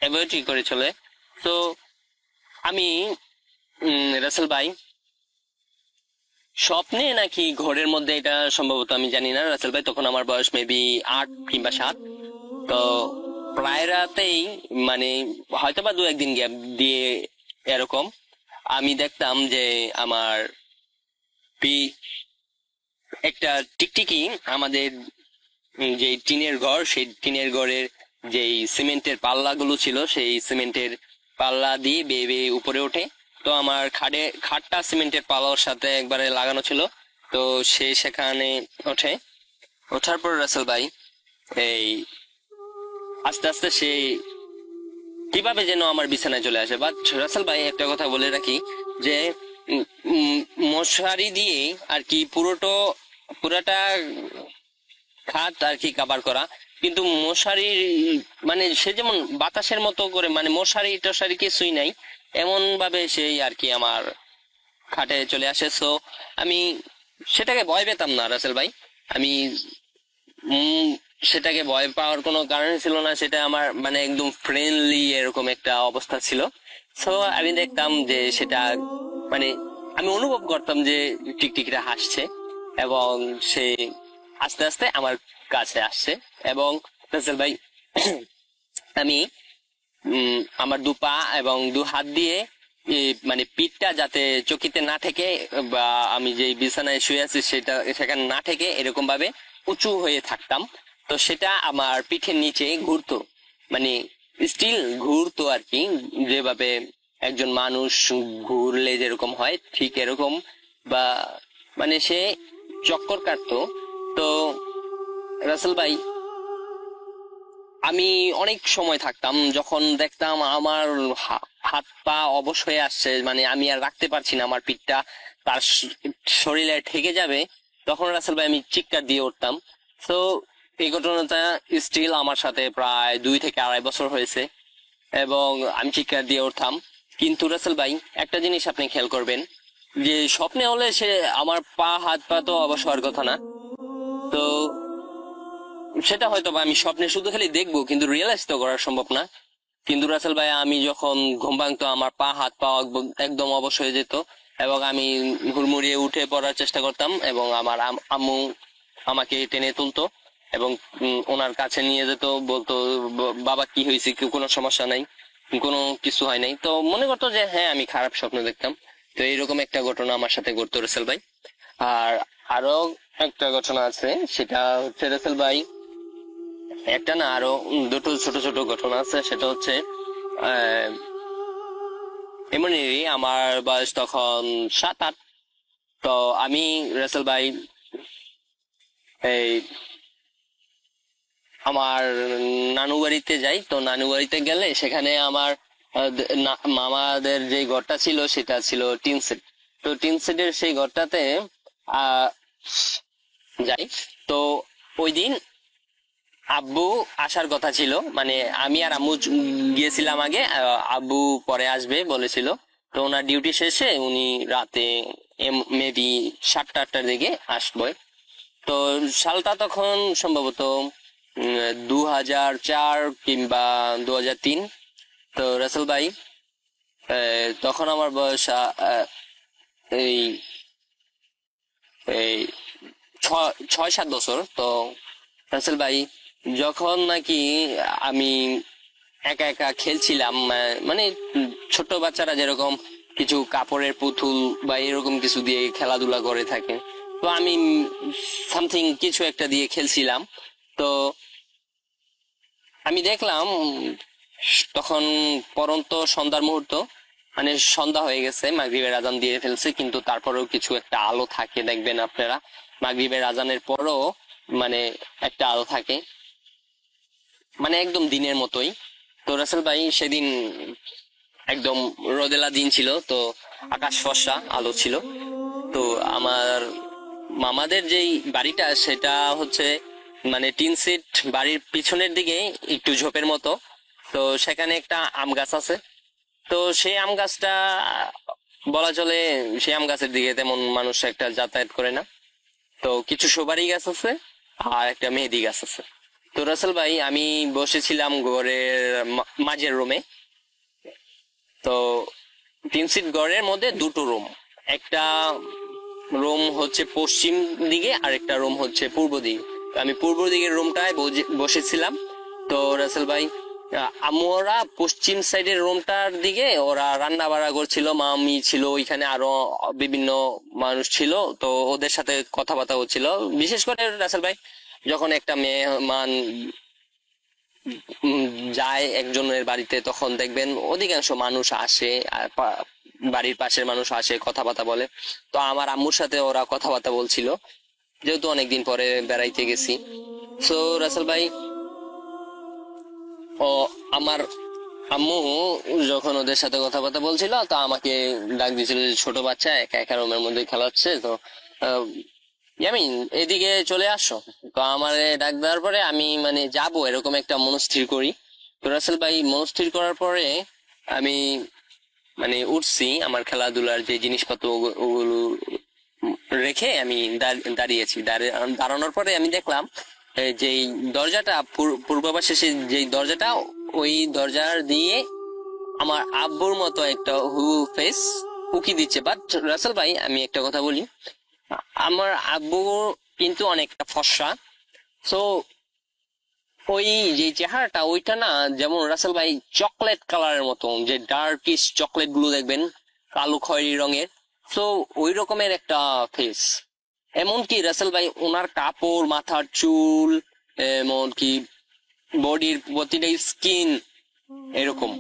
অ্যাভয়েডই করে চলে। তো আমি রাসেল ভাই স্বপ্নে নাকি ঘরের মধ্যে, এটা সম্ভবত আমি জানি না রাসেল ভাই, তখন আমার বয়স মেবি 8 কিংবা 7। তো প্রায় রাতেই, মানে হয়তো বা 2-1 দিন গ্যাপ দিয়ে এরকম আমি দেখতাম যে আমার একটা টিকটিকি আমাদের যে টিনের ঘর, সেই টিনের ঘরের যেই সিমেন্টের পাল্লাগুলো ছিল সেই সিমেন্টের পাল্লা দিয়ে বেয়ে বেয়ে উপরে ওঠে। তো আমার খাটটা সিমেন্টের পাল্লার সাথে একবারে লাগানো ছিল। তো সে সেখানে ওঠে, ওঠার পর রাসেল ভাই এই আস্তে আস্তে সে কিভাবে যেন আমার বিছানায় চলে আসে। বাট রাসেল ভাই একটা কথা বলে রাখি যে মশারি দিয়ে আর কি পুরোটা খাট আর কি কাভার করা, কিন্তু মশারি মানে সে যেমন বাতাসের মতো করে, মানে মশারি টশারি কিছুই নাই, এমন ভাবে সেই আর কি আমার খাটে চলে আসে। সো আমি সেটাকে ভয় পেতাম না রাসেল ভাই, আমি সেটাকে ভয় পাওয়ার কোনো কারণ ছিল না, সেটা আমার মানে একদম ফ্রেন্ডলি এরকম একটা অবস্থা ছিল। সো আমি দেখতাম যে সেটা, মানে আমি অনুভব করতাম যে টিকটিকিটা হাসছে এবং সে আস্তে আস্তে আমার কাছে আসছে। এবং রাসেল ভাই আমি আমার 2 পা এবং 2 হাত দিয়ে মানে পিঠটা যাতে চকিতে না ঠেকে, বা আমি যে বিছানায় শুয়ে আছি সেটা সেখানে না ঠেকে এরকম ভাবে উঁচু হয়ে থাকতাম। তো সেটা আমার পিঠের নিচে ঘুরতো, মানে স্টিল ঘুরতো আর কি, যেভাবে একজন মানুষ ঘুরলে যেরকম হয় ঠিক এরকম, বা মানে সে চক্কর কাটতো। তো রাসেল ভাই, আমি অনেক সময় থাকতাম, যখন দেখতাম আমার হাত পা অবশ হয়ে আসছে, মানে আমি আর রাখতে পারছি না, আমার পিঠটা তার শরীরে ঠেকে যাবে, তখন রাসেল ভাই আমি চিৎকার দিয়ে উঠতাম। তো এই ঘটনাটা স্টিল আমার সাথে প্রায় 2 থেকে 2.5 বছর হয়েছে, এবং আমি চিৎকার দিয়ে উঠতাম। কিন্তু রাসেল ভাই, একটা জিনিস আপনি খেয়াল করবেন, যে স্বপ্নে হলে সে আমার পা হাত পা তো অবশ হওয়ার কথা না, তো সেটা হয়তো বা আমি স্বপ্নে শুধু খালি দেখবো, কিন্তু রিয়েলাইজ তো করা সম্ভব না। কিন্তু রাসেল ভাই, আমি যখন ঘুম ভাঙতো আমার পা হাত পা একদম অবশ হয়ে যেত, এবং আমি হুড়মুড়িয়ে উঠে পড়ার চেষ্টা করতাম, এবং আমার আম্মু আমাকে টেনে তুলতো এবং ওনার কাছে নিয়ে যেত, বলতো বাবা কি হয়েছে, কোনো সমস্যা নাই, কোনো কিছু হয় নাই। তো মনে করতো যে হ্যাঁ আমি খারাপ স্বপ্ন দেখতাম। তো এইরকম একটা ঘটনা আমার সাথে ঘটতো রাসেল ভাই। আর আরো একটা ঘটনা আছে, সেটা হচ্ছে রাসেল ভাই, একটা না আরো দুটো ছোট ছোট ঘটনা আছে। সেটা হচ্ছে এমনই, আমার বয়স তখন 7-8। তো আমি রাসেল ভাই এই আমার নানু বাড়িতে যাই। তো নানু বাড়িতে গেলে সেখানে আমার মামাদের যে ঘরটা ছিল সেটা ছিল টিন সেট। তো টিন সেটের সেই ঘরটাতে আহ যাই। তো ওই দিন আব্বু আসার কথা ছিল, মানে আমি আর আম্মু গিয়েছিলাম আগে, আব্বু পরে আসবে বলেছিল। তো ওনার ডিউটি শেষে উনি রাতে মেবি 7টা-8টার দিকে আসবে। তো সালটা তখন সম্ভবত 2004 কিংবা 2003। তো রাসেল ভাই, তখন আমার বয়স এই এই 6-7 বছর। তো রাসেল ভাই, যখন নাকি আমি একা একা খেলছিলাম, মানে ছোট বাচ্চারা যেরকম কিছু কাপড়ের পুতুল বা এরকম কিছু দিয়ে খেলাধুলা করে থাকে, তো আমি সামথিং কিছু একটা দিয়ে খেলছিলাম। তো আমি দেখলাম তখন পরন্ত সন্ধ্যার মুহূর্ত, মানে সন্ধ্যা হয়ে গেছে, মাগরিবের আজান দিয়ে ফেলছে, কিন্তু তারপরেও কিছু একটা আলো থাকে, দেখবেন আপনারা মাগরিবের আজানের পরও মানে একটা আলো থাকে, মানে একদম দিনের মতোই। তো রাসেল ভাই, সেদিন একদম রোদেলা দিন ছিল, তো আকাশ ফর্সা, আলো ছিল। তো আমার মামাদের যেই বাড়িটা সেটা হচ্ছে মানে টিন সেট, বাড়ির পিছনের দিকে একটু ঝোপের মতো। তো সেখানে একটা আম গাছ আছে। তো সেই আম গাছটা বলা চলে সেই আম গাছের দিকে তেমন মানুষ একটা যাতায়াত করে না। তো কিছু সুপারি গাছ আছে আর একটা মেহেদি গাছ আছে। তো রাসেল ভাই, আমি বসেছিলাম ঘরের মাঝের রুমে। তো তিন সিট ঘরের মধ্যে দুটো রুম, একটা রুম হচ্ছে পশ্চিম দিকে আর একটা রুম হচ্ছে পূর্ব দিকে। তো আমি পূর্ব দিকের রুমটায় বসেছিলাম। তো রাসেল ভাই, আমরা পশ্চিম সাইডের রুমটার দিকে ওরা রান্না বাড়া করছিল, মামি ছিল ওইখানে, আরো বিভিন্ন মানুষ ছিল। তো ওদের সাথে কথাবার্তা হচ্ছিল। বিশেষ করে রাসেল ভাই, যখন একটা মেহমান যায় একজনের বাড়িতে, তখন দেখবেন অধিকাংশ মানুষ আসে, আর বাড়ির পাশের মানুষ আসে, কথাবার্তা বলে। তো আমার আম্মুর সাথে ওরা কথাবার্তা বলছিল, যেহেতু অনেকদিন পরে বেড়াইতে গেছি। সো রাসেল ভাই, ও আমার আম্মু যখন ওদের সাথে কথাবার্তা বলছিল, তো আমাকে ডাক দিয়েছিল যে ছোট বাচ্চা একা একা রুমের মধ্যে খেলাচ্ছে, তো ইয়ামিন এদিকে চলে আসো। তো আমার ডাক দেওয়ার পরে আমি মানে যাবো এরকম একটা মনস্থির করি। তো রাসেল ভাই, মনস্থির করার পরে আমি মানে উঠছি, আমার খেলাধুলার যে জিনিসপত্র ওগুলো রেখে আমি দাঁড়িয়েছি। দাঁড়ানোর পরে আমি দেখলাম যে দরজাটা পূর্ব পাশে, যেই দরজাটা, ওই দরজার দিয়ে আমার আব্বুর মতো একটা হু ফেস উকি দিচ্ছে। বাট রাসেল ভাই, আমি একটা কথা বলি, আমার আব্বু কিন্তু অনেকটা ফর্সা। তো ওই যে চেহারাটা, ওইটা না যেমন রাসেল ভাই চকলেট কালারের মতো, যে ডার্কিশ চকলেট গুলো দেখবেন কালো খয়েরি রঙের, তো ওই রকমের একটা ফেস। এমনকি রাসেল ভাই, ওনার কাপড়, মাথার চুল, এমনকি বডির প্রতিটা স্কিন এরকম,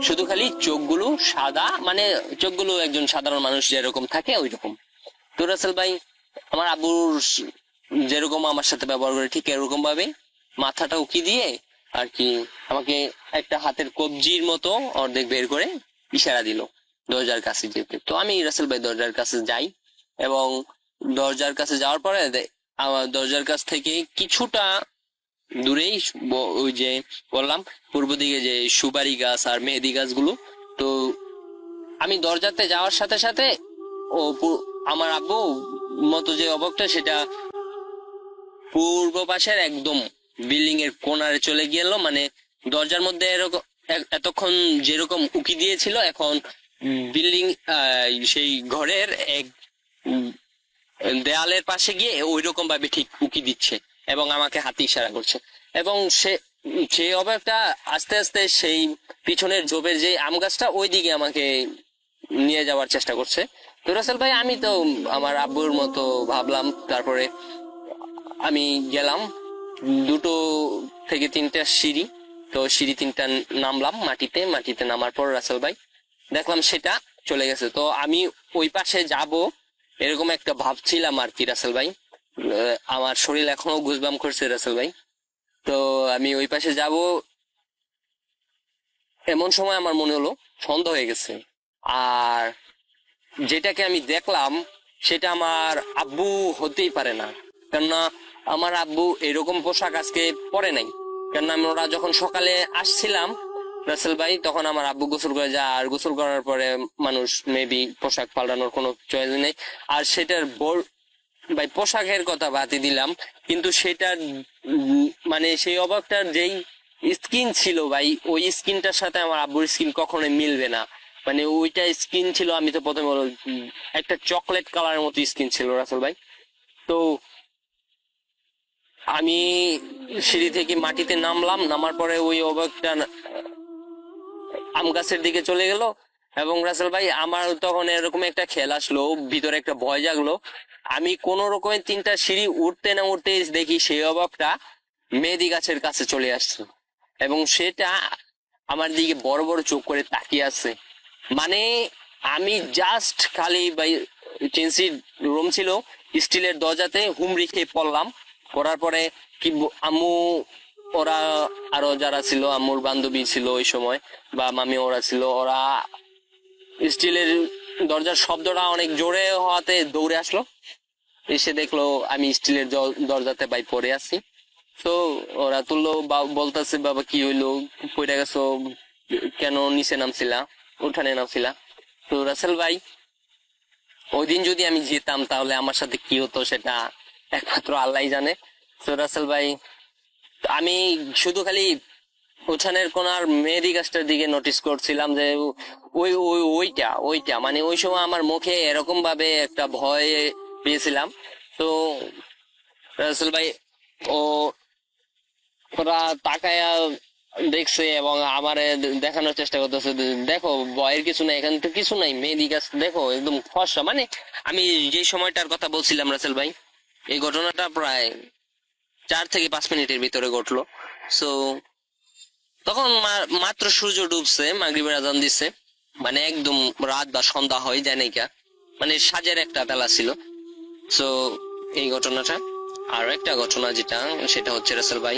শুধু খালি চোখগুলো সাদা, মানে চোখগুলো একজন সাধারণ মানুষ যেরকম থাকে ওই রকম। তো রাসেল ভাই, আমার আব্বুর যেরকম আমার সাথে ব্যবহার করে ঠিক এরকম ভাবে মাথাটা উকি দিয়ে আর কি আমাকে একটা হাতের কবজির মতো অর্ধেক বের করে ইশারা দিল দরজার কাছে যেতে। তো আমি রাসেল ভাই দরজার কাছে যাই এবং দরজার কাছে যাওয়ার পরে আমার দরজার কাছ থেকে কিছুটা দূরেই ওই যে বললাম পূর্ব দিকে যে সুপারি গাছ আর মেহেদি গাছগুলো। তো আমি দরজাতে যাওয়ার সাথে সাথে আমার আব্বু মতো যে অবকটা সেটা পূর্ব পাশের একদম বিল্ডিং এর কোণারে চলে গেল, মানে দরজার মধ্যে এরকম এতক্ষণ যেরকম উকি দিয়েছিল এখন বিল্ডিং সেই ঘরের এক দেয়ালের পাশে গিয়ে ওই রকম ভাবে ঠিক উকি দিচ্ছে এবং আমাকে হাতে ইশারা করছে এবং সেই অবয়বটা আস্তে আস্তে সেই পিছনের ঝোপের যে আম গাছটা ওই দিকে আমাকে নিয়ে যাওয়ার চেষ্টা করছে। তো রাসেল ভাই আমি তো আমার আব্বুর মতো ভাবলাম, তারপরে আমি গেলাম 2 থেকে 3টা সিঁড়ি, তো সিঁড়ি 3টা নামলাম মাটিতে নামার পর রাসেল ভাই দেখলাম সেটা চলে গেছে। তো আমি ওই পাশে যাব এরকম একটা ভাবছিলাম আর কি রাসেল ভাই, আমার শরীর এখনো গুজবাম করছে রাসেল ভাই। তো আমি ওই পাশে যাব এমন সময় আমার মনে হলো সন্ধ্যা হয়ে গেছে, আর যেটাকে আমি দেখলাম সেটা আমার আব্বু হতেই পারে না, কেননা আমার আব্বু এরকম পোশাক আজকে পরে নাই। কেননা আমরা যখন সকালে আসছিলাম রাসেল ভাই তখন আমার আব্বু গোসল করে যায়, আর গোসল করার পরে মানুষ মেবি পোশাক পাল্টানোর কোনো চয়েস নেই। আর সেটার ভাই পোশাকের কথা বাদই দিলাম, কিন্তু সেটার মানে সেই অবাকটার যেই স্কিন ছিল ভাই, ওই স্কিনটার সাথে আমার আব্বুর স্কিন কখনোই মিলবে না। মানে ওইটা স্কিন ছিল, আমি তো প্রথমে একটা চকলেট কালারের মতো স্কিন ছিল রাসেল ভাই। তো আমি সিঁড়ি থেকে মাটিতে নামার পরে ওই অবাকটা আম গাছের দিকে চলে গেল এবং রাসেল ভাই আমার তখন এরকম একটা খেল আসলো, ভিতরে একটা ভয় জাগলো। আমি কোন রকমে 3টা সিঁড়ি উঠতে না উঠতে দেখি সেই অবাকটা মেহেদি গাছের কাছে চলে আসছে এবং সেটা আমার দিকে বড় বড় চোখ করে তাকিয়ে আছে। মানে আমি জাস্ট খালি ভাই চেন্সি রুম ছিল, স্টিলের দরজাতে হুমড়ি খেয়ে পড়ার পরে কি আম্মু ওরা আরো যারা ছিল আম্মুর বান্ধবী ছিল ওই সময় বা মামি ওরা ছিল, ওরা স্টিলের দরজার শব্দটা অনেক জোরে হওয়াতে দৌড়ে আসলো, এসে দেখলো আমি স্টিলের দরজাতে ভাই পড়ে আছি। তো ওরা তুললো, বলতেছে বাবা কি হইলো, পড়ে গেছো কেন, নিচে নামছিলা, উঠানে নামছিলা। তো রাসেল ভাই ওই দিন যদি আমি যেতাম তাহলে আমার সাথে কি হতো সেটা একমাত্র আল্লাহ জানে। তো রাসেল ভাই আমি শুধু খালি উঠানের কোনার মেহেদি গাছটার দিকে নোটিস করছিলাম যে ওইটা মানে ওই সময় আমার মুখে এরকম ভাবে একটা ভয় পেয়েছিলাম। তো রাসেল ভাই ওরা তাকায়া দেখছে এবং আমারে দেখানোর চেষ্টা করতেছে, দেখো ভয়ের কিছু নাই, এখানে তো কিছু নাই, মেহেদি গাছ দেখো একদম ফর্সা। মানে আমি যে সময়টার কথা বলছিলাম রাসেল ভাই, এই ঘটনাটা প্রায় 4 থেকে 5 মিনিটের ভিতরে ঘটলো। সো তখন মাত্র সূর্য ডুবছে, মাগরিবের আজান দিছে, মানে একদম রাত বা সন্ধ্যা হয়ে যায় নাইকা, মানে সাজের একটা বেলা ছিল। সো এই ঘটনাটা। আর একটা ঘটনা যেটা সেটা হচ্ছে রাসেল ভাই,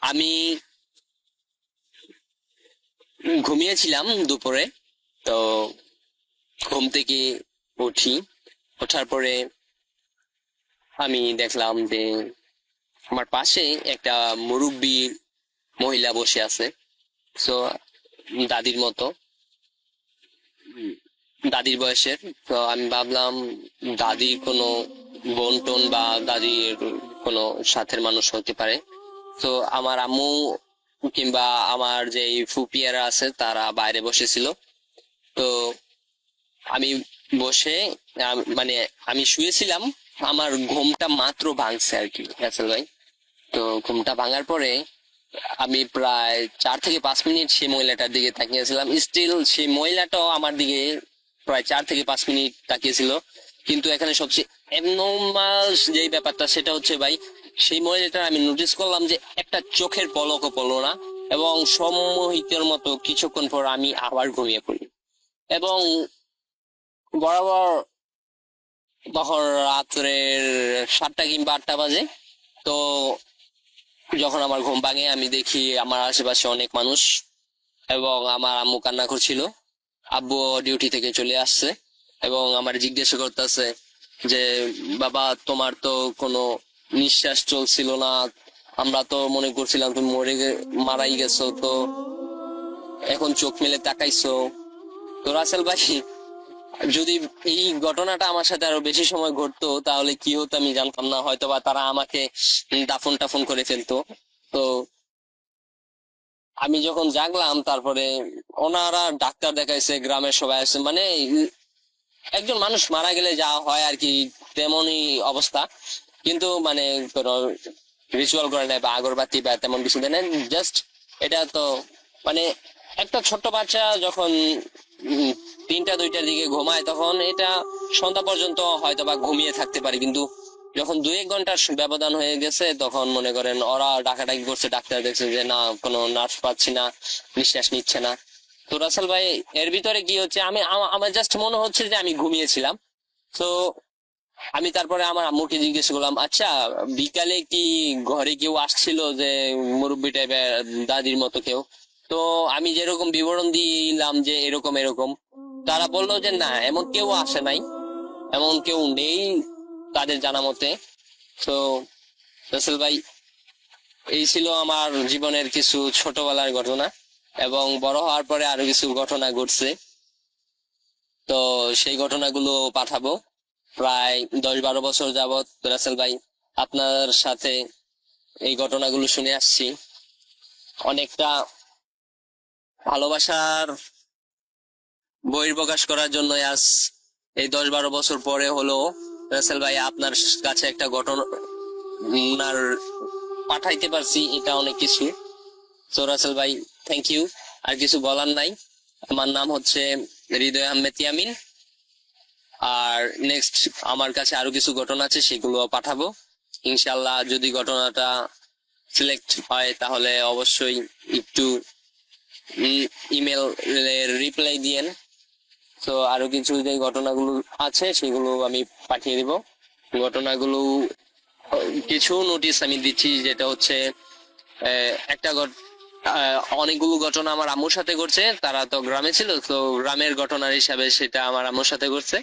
আমি ঘুমিয়েছিলাম দুপুরে, তো ঘুম থেকে ওঠার পরে আমি দেখলাম যে আমার পাশে একটা মুরব্বী মহিলা বসে আছে। তো দাদির মতো, দাদির বয়সের। তো আমি ভাবলাম দাদির কোনো বোন টোন বা দাদির কোনো সাথের মানুষ হতে পারে। তো আমার আম্মু কিংবা আমার যে ফুপিয়ারা আছে তারা বাইরে বসেছিল। তো আমি বসে মানে আমি শুয়েছিলাম, আমার ঘুমটা মাত্র ভাঙছে আর কি রাসেল ভাই। তো ঘুমটা ভাঙার পরে আমি প্রায় 4 থেকে 5 মিনিট সেই মহিলাটার দিকে তাকিয়েছিলাম, স্টিল সেই মহিলাটাও আমার দিকে প্রায় 4 থেকে 5 মিনিট তাকিয়েছিল। কিন্তু এখানে সবচেয়ে অ্যাবনর্মাল যেই ব্যাপারটা সেটা হচ্ছে ভাই, সেই মহিলাটা আমি নোটিস করলাম যে একটা চোখের পলকও পড়লো না এবং সম্মোহিতের মতো কিছুক্ষণ পর আমি আবার ঘুমিয়ে পড়ি এবং বরাবর তখন রাত্রের 7টা কিংবা 8টা বাজে। তো যখন আমার ঘুম ভাঙে আমি দেখি আমার আশেপাশে অনেক মানুষ, এবং আমার আম্মু কান্না করছিল। আব্বু ডিউটি থেকে চলে আসছে এবং আমার জিজ্ঞাসা করতেছে যে বাবা, তোমার তো কোনো নিঃশ্বাস চলছিল না, আমরা তো মনে করছিলাম তুমি মারাই গেছো, তো এখন চোখ মেলে তাকাইছো। তো রাসেল ভাই, যদি এই ঘটনাটা আমার সাথে আরো বেশি সময় ঘটতো তাহলে কি হতো আমি জানতাম না, হয়তো বা তারা আমাকে দাফন টাফন করে ফেলতো। তো আমি যখন জাগলাম তারপরে ওনারা ডাক্তার দেখাইছে, গ্রামের সবাই আছে, মানে একজন মানুষ মারা গেলে যা হয় আর কি তেমনই অবস্থা। কিন্তু মানে কোনো রিচুয়াল করে নেয় বা আগরবাতি বা তেমন কিছু দেয় না, জাস্ট এটা তো মানে একটা ছোট্ট বাচ্চা যখন 3টা 2টার দিকে ঘুমায় তখন এটা সন্ধ্যা পর্যন্ত হয়তো বা ঘুমিয়ে থাকতে পারে, কিন্তু যখন 2-1 ঘন্টার ব্যবধান হয়ে গেছে তখন মনে করেন ওরা ডাকাডাকি করছে, ডাক্তার দেখছে যে না, কোনো নার্স পাচ্ছি না, নিঃশ্বাস নিচ্ছে না। তো রাসেল ভাই, এর ভিতরে কি হচ্ছে, আমার জাস্ট মনে হচ্ছে যে আমি ঘুমিয়েছিলাম। তো আমি তারপরে আমার আম্মুকে জিজ্ঞেস করলাম, আচ্ছা বিকালে কি ঘরে কেউ আসছিল, যে মুরব্বী টাইপের দাদির মতো কেউ? তো আমি যেরকম বিবরণ দিলাম যে এরকম এরকম, তারা বললো যে না, এমন কেউ আসে নাই, এমন কেউ নেই তাদের জানা মতে। তো রাসেল ভাই, এই ছিল আমার জীবনের কিছু ছোটবেলার ঘটনা, এবং বড় হওয়ার পরে আরো কিছু ঘটনা ঘটছে। তো সেই ঘটনাগুলো পাঠাবো। প্রায় 10-12 বছর যাবত রাসেল ভাই আপনার সাথে এই ঘটনাগুলো শুনে আসছি। অনেকটা ভালোবাসার বহির্প্রকাশ করার জন্য আজ এই 10-12 বছর পরে হলো রাসেল ভাই আপনার কাছে একটা ঘটনার পাঠাইতে পারছি, এটা অনেক কিছু। তো রাসেল ভাই, থ্যাংক ইউ, আর কিছু বলার নাই। আমার নাম হচ্ছে হৃদয় আহমেদ ইয়ামিন, আর নেক্সট আমার কাছে আরো কিছু ঘটনা আছে, সেগুলো পাঠাবো ইনশাল্লাহ। যদি ঘটনাটা সিলেক্ট হয় তাহলে অবশ্যই একটু ইমেল রিপ্লাই দিয়েন। তো আরো কিছু যে ঘটনাগুলো আছে সেগুলো আমি পাঠিয়ে দিব। ঘটনাগুলো কিছু নোটিশ আমি দিচ্ছি, যেটা হচ্ছে একটা অনেকগুলো ঘটনা আমার আম্মুর সাথে ঘটছে, তারা তো গ্রামে ছিল, তো গ্রামের ঘটনার হিসাবে সেটা আমার আম্মুর সাথে ঘটছে।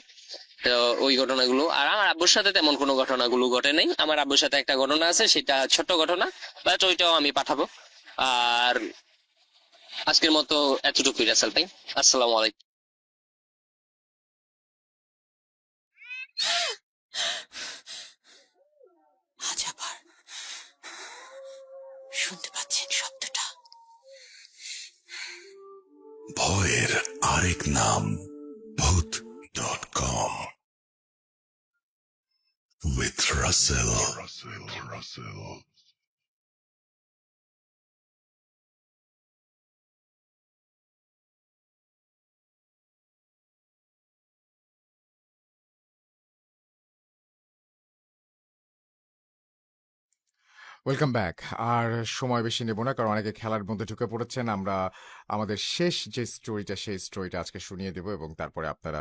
তো ওই ঘটনাগুলো, আর আমার আব্বুর সাথে তেমন কোনো ঘটনাগুলো ঘটে নাই। আমার আব্বুর সাথে একটা ঘটনা আছে, সেটা ছোট্ট ঘটনা, বাট ওইটাও আমি পাঠাবো। আর আজকের মতো এতটুকুই রাসেল ভাই, আসসালামু আলাইকুম। আজ আবার শুনতে পাচ্ছেন শব্দটা? ভয়ের আরেক নাম ভূত.com with Russell. Welcome back. আর সময় বেশি নেব না, কারণ অনেকে খেলার মধ্যে ঢুকে পড়েছেন। আমরা আমাদের শেষ যে স্টোরিটা, সেই স্টোরিটা আজকে শুনিয়ে দেব, এবং তারপরে আপনারা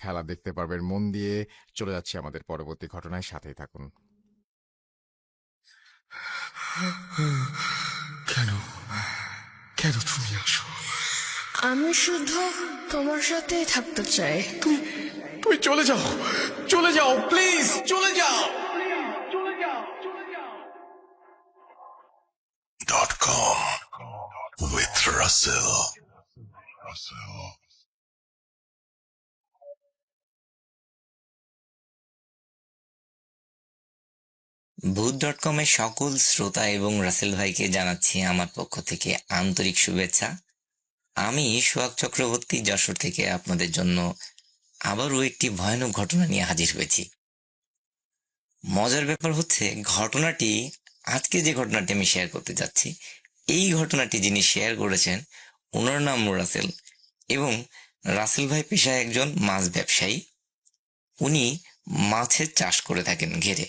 খেলা দেখতে পারবেন মন দিয়ে। চলে যাচ্ছি আমাদের পরবর্তী ঘটনায়, সাথেই থাকুন। কেন কেন তুমি আসো? আমি শুধু তোমার সাথেই থাকতে চাই। তুমি চলে যাও, চলে যাও, প্লিজ চলে যাও। .com with Russell. ভূত.com এর সকল শ্রোতা এবং রাসেল ভাইকে জানাচ্ছি আমার পক্ষ থেকে আন্তরিক শুভেচ্ছা। আমি সোহাগ চক্রবর্তী, যশোর থেকে আপনাদের জন্য আবারও একটি ভয়ানক ঘটনা নিয়ে হাজির হয়েছি। মজার ব্যাপার হচ্ছে, আজকে যে ঘটনাটি আমি শেয়ার করতে যাচ্ছি, এই ঘটনাটি যিনি শেয়ার করেছেন ওনার নাম রাসেল, এবং রাসেল ভাই পেশায় একজন মাছ ব্যবসায়ী। উনি মাছের চাষ করে থাকেন ঘেরে।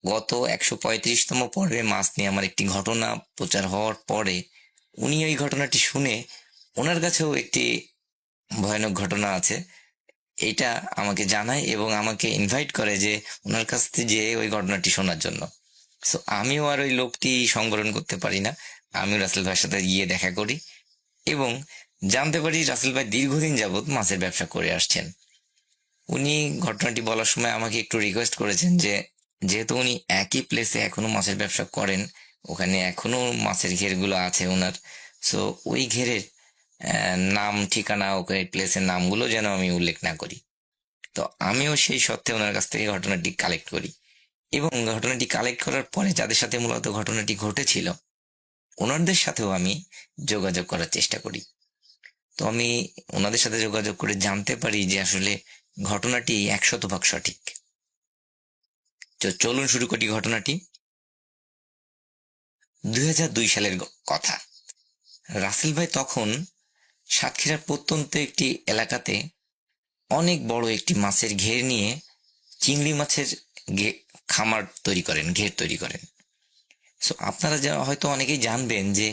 গত 135তম পর্বে মাছ নিয়ে আমার একটি ঘটনা প্রচার হওয়ার পরে উনি ওই ঘটনাটি শুনে ওনার কাছেও একটি ভয়ানক ঘটনা আছে, এটা আমাকে জানায় এবং আমাকে ইনভাইট করে যে ওনার কাছ থেকে যে ওই ঘটনাটি শোনার জন্য। সো আমিও আর ওই লোকটি সংবরণ করতে পারি না, আমিও রাসেল ভাইয়ের সাথে গিয়ে দেখা করি এবং জানতে পারি রাসেল ভাই দীর্ঘদিন যাবৎ মাছের ব্যবসা করে আসছেন। উনি ঘটনাটি বলার সময় আমাকে একটু রিকোয়েস্ট করেছেন যে যেহেতু উনি একই প্লেসে এখনো মাছের ব্যবসা করেন, ওখানে এখনো মাছের ঘেরগুলো আছে ওনার, সো ওই ঘেরের নাম ঠিকানা ওই প্লেসের নামগুলো যেন আমি উল্লেখ না করি। তো আমিও সেই সত্ত্বে ওনার কাছ থেকে ঘটনাটি কালেক্ট করি এবং ঘটনাটি কালেক্ট করার পরে যাদের সাথে মূলত ঘটনাটি ঘটেছিল ওনাদের সাথেও আমি যোগাযোগ করার চেষ্টা করি। তো আমি ওনাদের সাথে যোগাযোগ করে জানতে পারি যে আসলে ঘটনাটি 100% সঠিক। তো চলুন শুরু করি ঘটনাটি। 2002 সালের কথা। রাসেল ভাই তখন সাতক্ষীরার প্রত্যন্ত একটি এলাকাতে অনেক বড় একটি মাছের ঘের নিয়ে চিংড়ি মাছের খামার তৈরি করেন, ঘের তৈরি করেন। সো আপনারা যা হয়তো অনেকেই জানবেন যে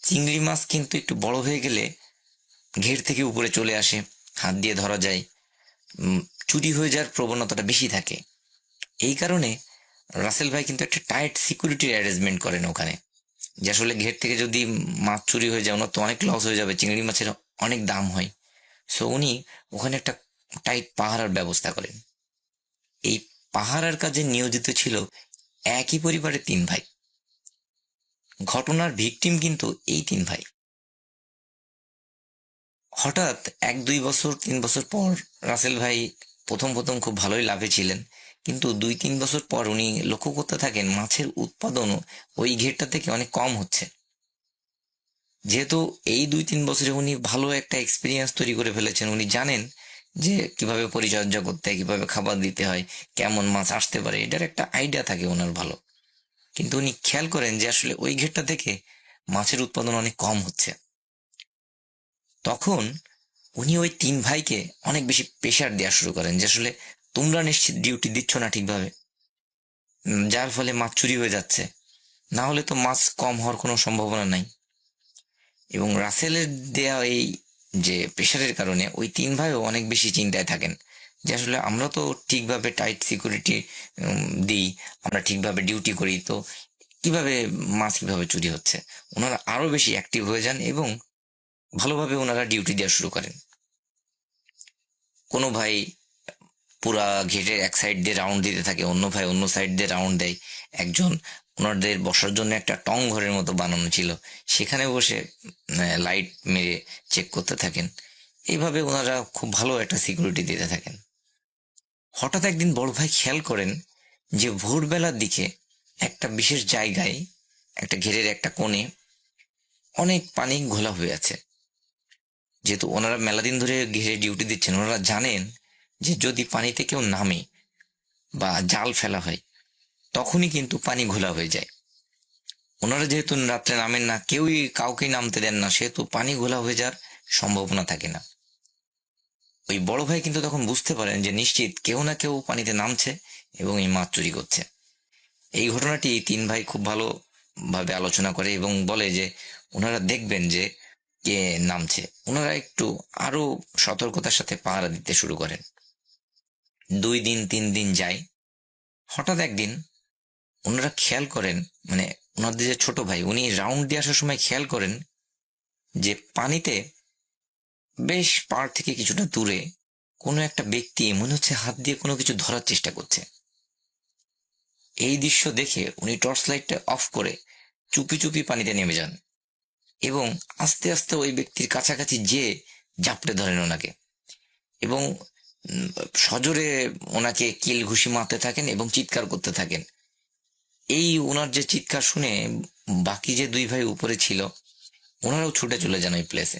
চিংড়ি মাছ কিন্তু একটু বড় হয়ে গেলে ঘের থেকে উপরে চলে আসে, হাত দিয়ে ধরা যায়, চুরি হয়ে যাওয়ার প্রবণতাটা বেশি থাকে। এই কারণে রাসেল ভাই কিন্তু একটা টাইট সিকিউরিটি অ্যারেঞ্জমেন্ট করেন ওখানে, যে আসলে ঘের থেকে যদি মাছ চুরি হয়ে যায় ওনার তো অনেক লস হয়ে যাবে, চিংড়ি মাছের অনেক দাম হয়। সো উনি ওখানে একটা টাইট পাহারার ব্যবস্থা করেন। এই পাহারার কাজে নিয়োজিত ছিল একই পরিবারের 3 ভাই। ঘটনার ভিকটিম কিন্তু এই 3 ভাই। হঠাৎ 1-2 বছর 3 বছর পর রাসেল ভাই প্রথম প্রথম খুব ভালোই লাভে ছিলেন, কিন্তু 2-3 বছর পর উনি লক্ষ্য করতে থাকেন মাছের উৎপাদনও ওই ঘেরটা থেকে অনেক কম হচ্ছে। যেহেতু এই 2-3 বছরে উনি ভালো একটা এক্সপিরিয়েন্স তৈরি করে ফেলেছেন, উনি জানেন যে কিভাবে পরিচর্যা করতে হয়, কিভাবে খাবার দিতে হয়, কেমন মাছ আসতে পারে, এটার একটা আইডিয়া থাকে ওনার ভালো। কিন্তু উনি খেয়াল করেন যে আসলে ওই ঘেরটা থেকে মাছের উৎপাদন অনেক কম হচ্ছে। তখন উনি ওই 3 ভাইকে অনেক বেশি প্রেশার দেওয়া শুরু করেন যে আসলে তোমরা নিশ্চিত ডিউটি দিচ্ছ না ঠিকভাবে, যার ফলে মাছ চুরি হয়ে যাচ্ছে, না হলে তো মাছ কম হওয়ার কোনো সম্ভাবনা নাই। এবং রাসেলের দেয়া এই যে প্রেশারের কারণে ওই 3 ভাইও অনেক বেশি চিন্তায় থাকেন যে আসলে আমরা তো ঠিকভাবে টাইট সিকিউরিটি দিই, আমরা ঠিকভাবে ডিউটি করি, তো কিভাবে মাছ কিভাবে চুরি হচ্ছে। ওনারা আরো বেশি অ্যাক্টিভ হয়ে যান এবং ভালোভাবে ওনারা ডিউটি দেওয়া শুরু করেন। কোনো ভাই পুরা ঘেটের এক সাইড দিয়ে রাউন্ড দিতে থাকে, অন্য ভাই অন্য সাইড দিয়ে রাউন্ড দেয়। একজন ওনাদের বসার জন্য একটা টং ঘরের মতো বানানো ছিল, সেখানে বসে লাইট মেরে চেক করতে থাকেন। এইভাবে ওনারা খুব ভালো একটা সিকিউরিটি দিতে থাকেন। হঠাৎ একদিন বড় ভাই খেয়াল করেন যে ভোরবেলার দিকে একটা বিশেষ জায়গায়, একটা ঘেরের একটা কোণে অনেক পানি ঘোলা হয়ে আছে। যেহেতু ওনারা মেলাদিন ধরে ঘেরে ডিউটি দিচ্ছেন, ওনারা জানেন যে যদি পানিতে কেউ নামে বা জাল ফেলা হয় তখনই কিন্তু পানি ঘোলা হয়ে যায়। ওনারা যেহেতু রাত্রে নামেন না, কেউই কাউকে নামতে দেন না, সেহেতু পানি ঘোলা হয়ে যাওয়ার সম্ভাবনা থাকে না। ওই বড় ভাই কিন্তু তখন বুঝতে পারেন যে নিশ্চিত কেউ না কেউ পানিতে নামছে এবং এই মাছ চুরি করছে। এই ঘটনাটি 3 ভাই খুব ভালোভাবে আলোচনা করে এবং বলে যে ওনারা দেখবেন যে কে নামছে। ওনারা একটু আরো সতর্কতার সাথে পাহারা দিতে শুরু করেন। 2 দিন 3 দিন যায়। হঠাৎ একদিন ওনারা খেয়াল করেন, মানে ওনাদের যে ছোট ভাই উনি রাউন্ড দিয়ে আসার সময় খেয়াল করেন যে পানিতে বেশ পাড় থেকে কিছুটা দূরে কোনো একটা ব্যক্তি মনে হচ্ছে হাত দিয়ে কোনো কিছু ধরার চেষ্টা করছে। এই দৃশ্য দেখে উনি টর্চ লাইটটা অফ করে চুপি চুপি পানিতে নেমে যান এবং আস্তে আস্তে ওই ব্যক্তির কাছাকাছি যেয়ে জাপটে ধরেন ওনাকে এবং সজোরে ওনাকে কিল ঘুষি মারতে থাকেন এবং চিৎকার করতে থাকেন। এই ওনার যে চিৎকার শুনে বাকি যে 2 ভাই উপরে ছিল ওনারাও ছুটে চলে যান ওই প্লেসে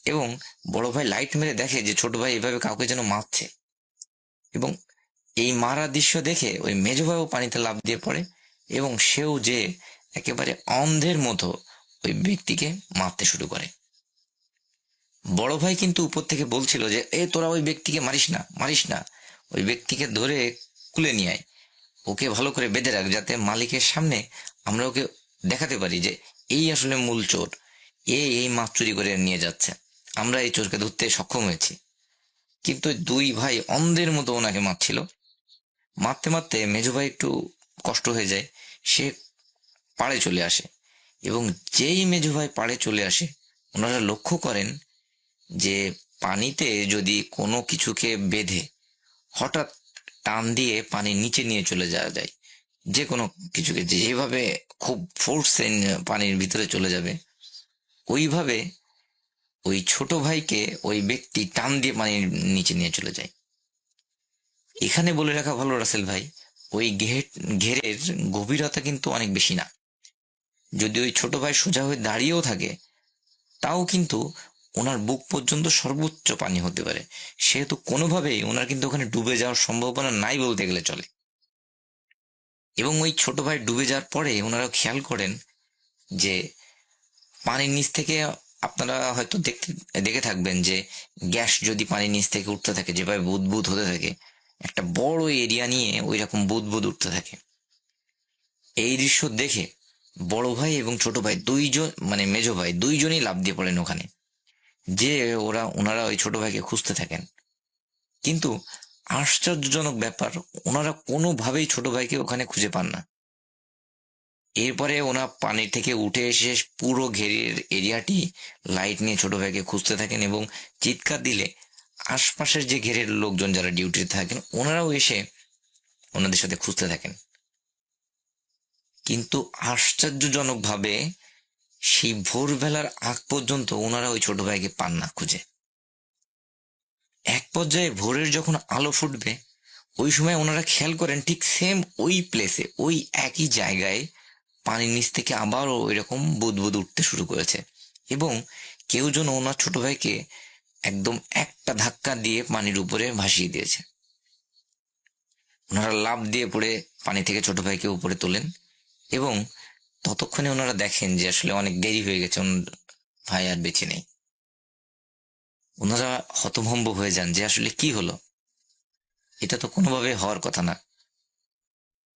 এবং বড় ভাই লাইট মেরে দেখে যে ছোট ভাই এভাবে কাউকে যেন মারছে এবং এই মারা দৃশ্য দেখে ওই মেজ ভাইও পানিতে লাফ দিয়ে পড়ে এবং সেও যে একেবারে অন্ধের মতো ওই ব্যক্তিকে মারতে শুরু করে। বড় ভাই কিন্তু উপর থেকে বলছিল যে তোরা ওই ব্যক্তিকে মারিস না, ওই ব্যক্তিকে ধরে কুলে নিয়ে আয়, ওকে ভালো করে বেঁধে রাখ, যাতে মালিকের সামনে আমরা ওকে দেখাতে পারি যে এই আসলে মূল চোর, এই মাছ চুরি করে নিয়ে যাচ্ছে, আমরা এই চোরকে ধরতে সক্ষম হয়েছি। কিন্তু দুই ভাই অন্ধের মতো ওনাকে মারছিল। মারতে মারতে মেজো ভাই একটু কষ্ট হয়ে যায়, সে পাড়ে চলে আসে। এবং যেই মেজো ভাই পাড়ে চলে আসে, ওনারা লক্ষ্য করেন যে পানিতে যদি কোনো কিছুকে বেঁধে হঠাৎ টান দিয়ে পানির নিচে নিয়ে চলে যাওয়া যায়, যে কোনো কিছুকে যেভাবে খুব ফোর্সে পানির ভিতরে চলে যাবে, ওইভাবে ওই ছোট ভাইকে ওই ব্যক্তি টান দিয়ে পানির নিচে নিয়ে চলে যায়। এখানে বলে রাখা ভালো রাসেল ভাই, ওই ঘেরের গভীরতা কিন্তু অনেক বেশি না। যদি ওই ছোট ভাই সোজা হয়ে দাঁড়িয়েও থাকে, তাও কিন্তু ওনার বুক পর্যন্ত সর্বোচ্চ পানি হতে পারে। সেহেতু কোনোভাবেই ওনার কিন্তু ওখানে ডুবে যাওয়ার সম্ভাবনা নাই বলতে গেলে চলে। এবং ওই ছোট ভাই ডুবে যাওয়ার পরে ওনারা খেয়াল করেন যে পানির নিচ থেকে, আপনারা হয়তো দেখে থাকবেন যে গ্যাস যদি পানির নিচ থেকে উঠতে থাকে, যেভাবে বুদবুদ হতে থাকে, একটা বড় এরিয়া নিয়ে ওই রকম বুদবুদ উঠতে থাকে। এই দৃশ্য দেখে বড় ভাই এবং ছোট ভাই দুইজন, মানে মেজো ভাই দুইজনই লাফ দিয়ে পড়েন ওখানে, যে ওনারা ওই ছোট ভাইকে খুঁজতে থাকেন। কিন্তু আশ্চর্যজনক ব্যাপার, ওনারা কোনোভাবেই ছোট ভাইকে ওখানে খুঁজে পান না। এরপরে ওনার পানি থেকে উঠে এসে পুরো ঘেরের এরিয়াটি লাইট নিয়ে ছোট ভাইকে খুঁজতে থাকেন এবং চিৎকার দিলে আশপাশের যে ঘেরের লোকজন যারা ডিউটিতে থাকেন, ওনারাও এসে ওনাদের সাথে খুঁজতে থাকেন। কিন্তু আশ্চর্যজনকভাবে সেই ভোরবেলার আগ পর্যন্ত ওনারা ওই ছোট ভাইকে পান না খুঁজে। এক পর্যায়ে ভোরের যখন আলো ফুটবে, ওই সময় ওনারা খেয়াল করেন ঠিক সেম ওই প্লেসে, ওই একই জায়গায় পানির নিচ থেকে আবারও ওইরকম বুদবুদ উঠতে শুরু করেছে। এবং কেউ যেন ওনার ছোট ভাইকে একদম একটা ধাক্কা দিয়ে পানির উপরে ভাসিয়ে দিয়েছে। ওনারা লাফ দিয়ে পড়ে পানি থেকে ছোট ভাইকে উপরে তোলেন এবং ততক্ষণে ওনারা দেখেন যে আসলে অনেক দেরি হয়ে গেছে, ভাই আর বেঁচে নেই। ওনারা হতভম্ব হয়ে যান যে আসলে কি হলো, এটা তো কোনোভাবে হওয়ার কথা না।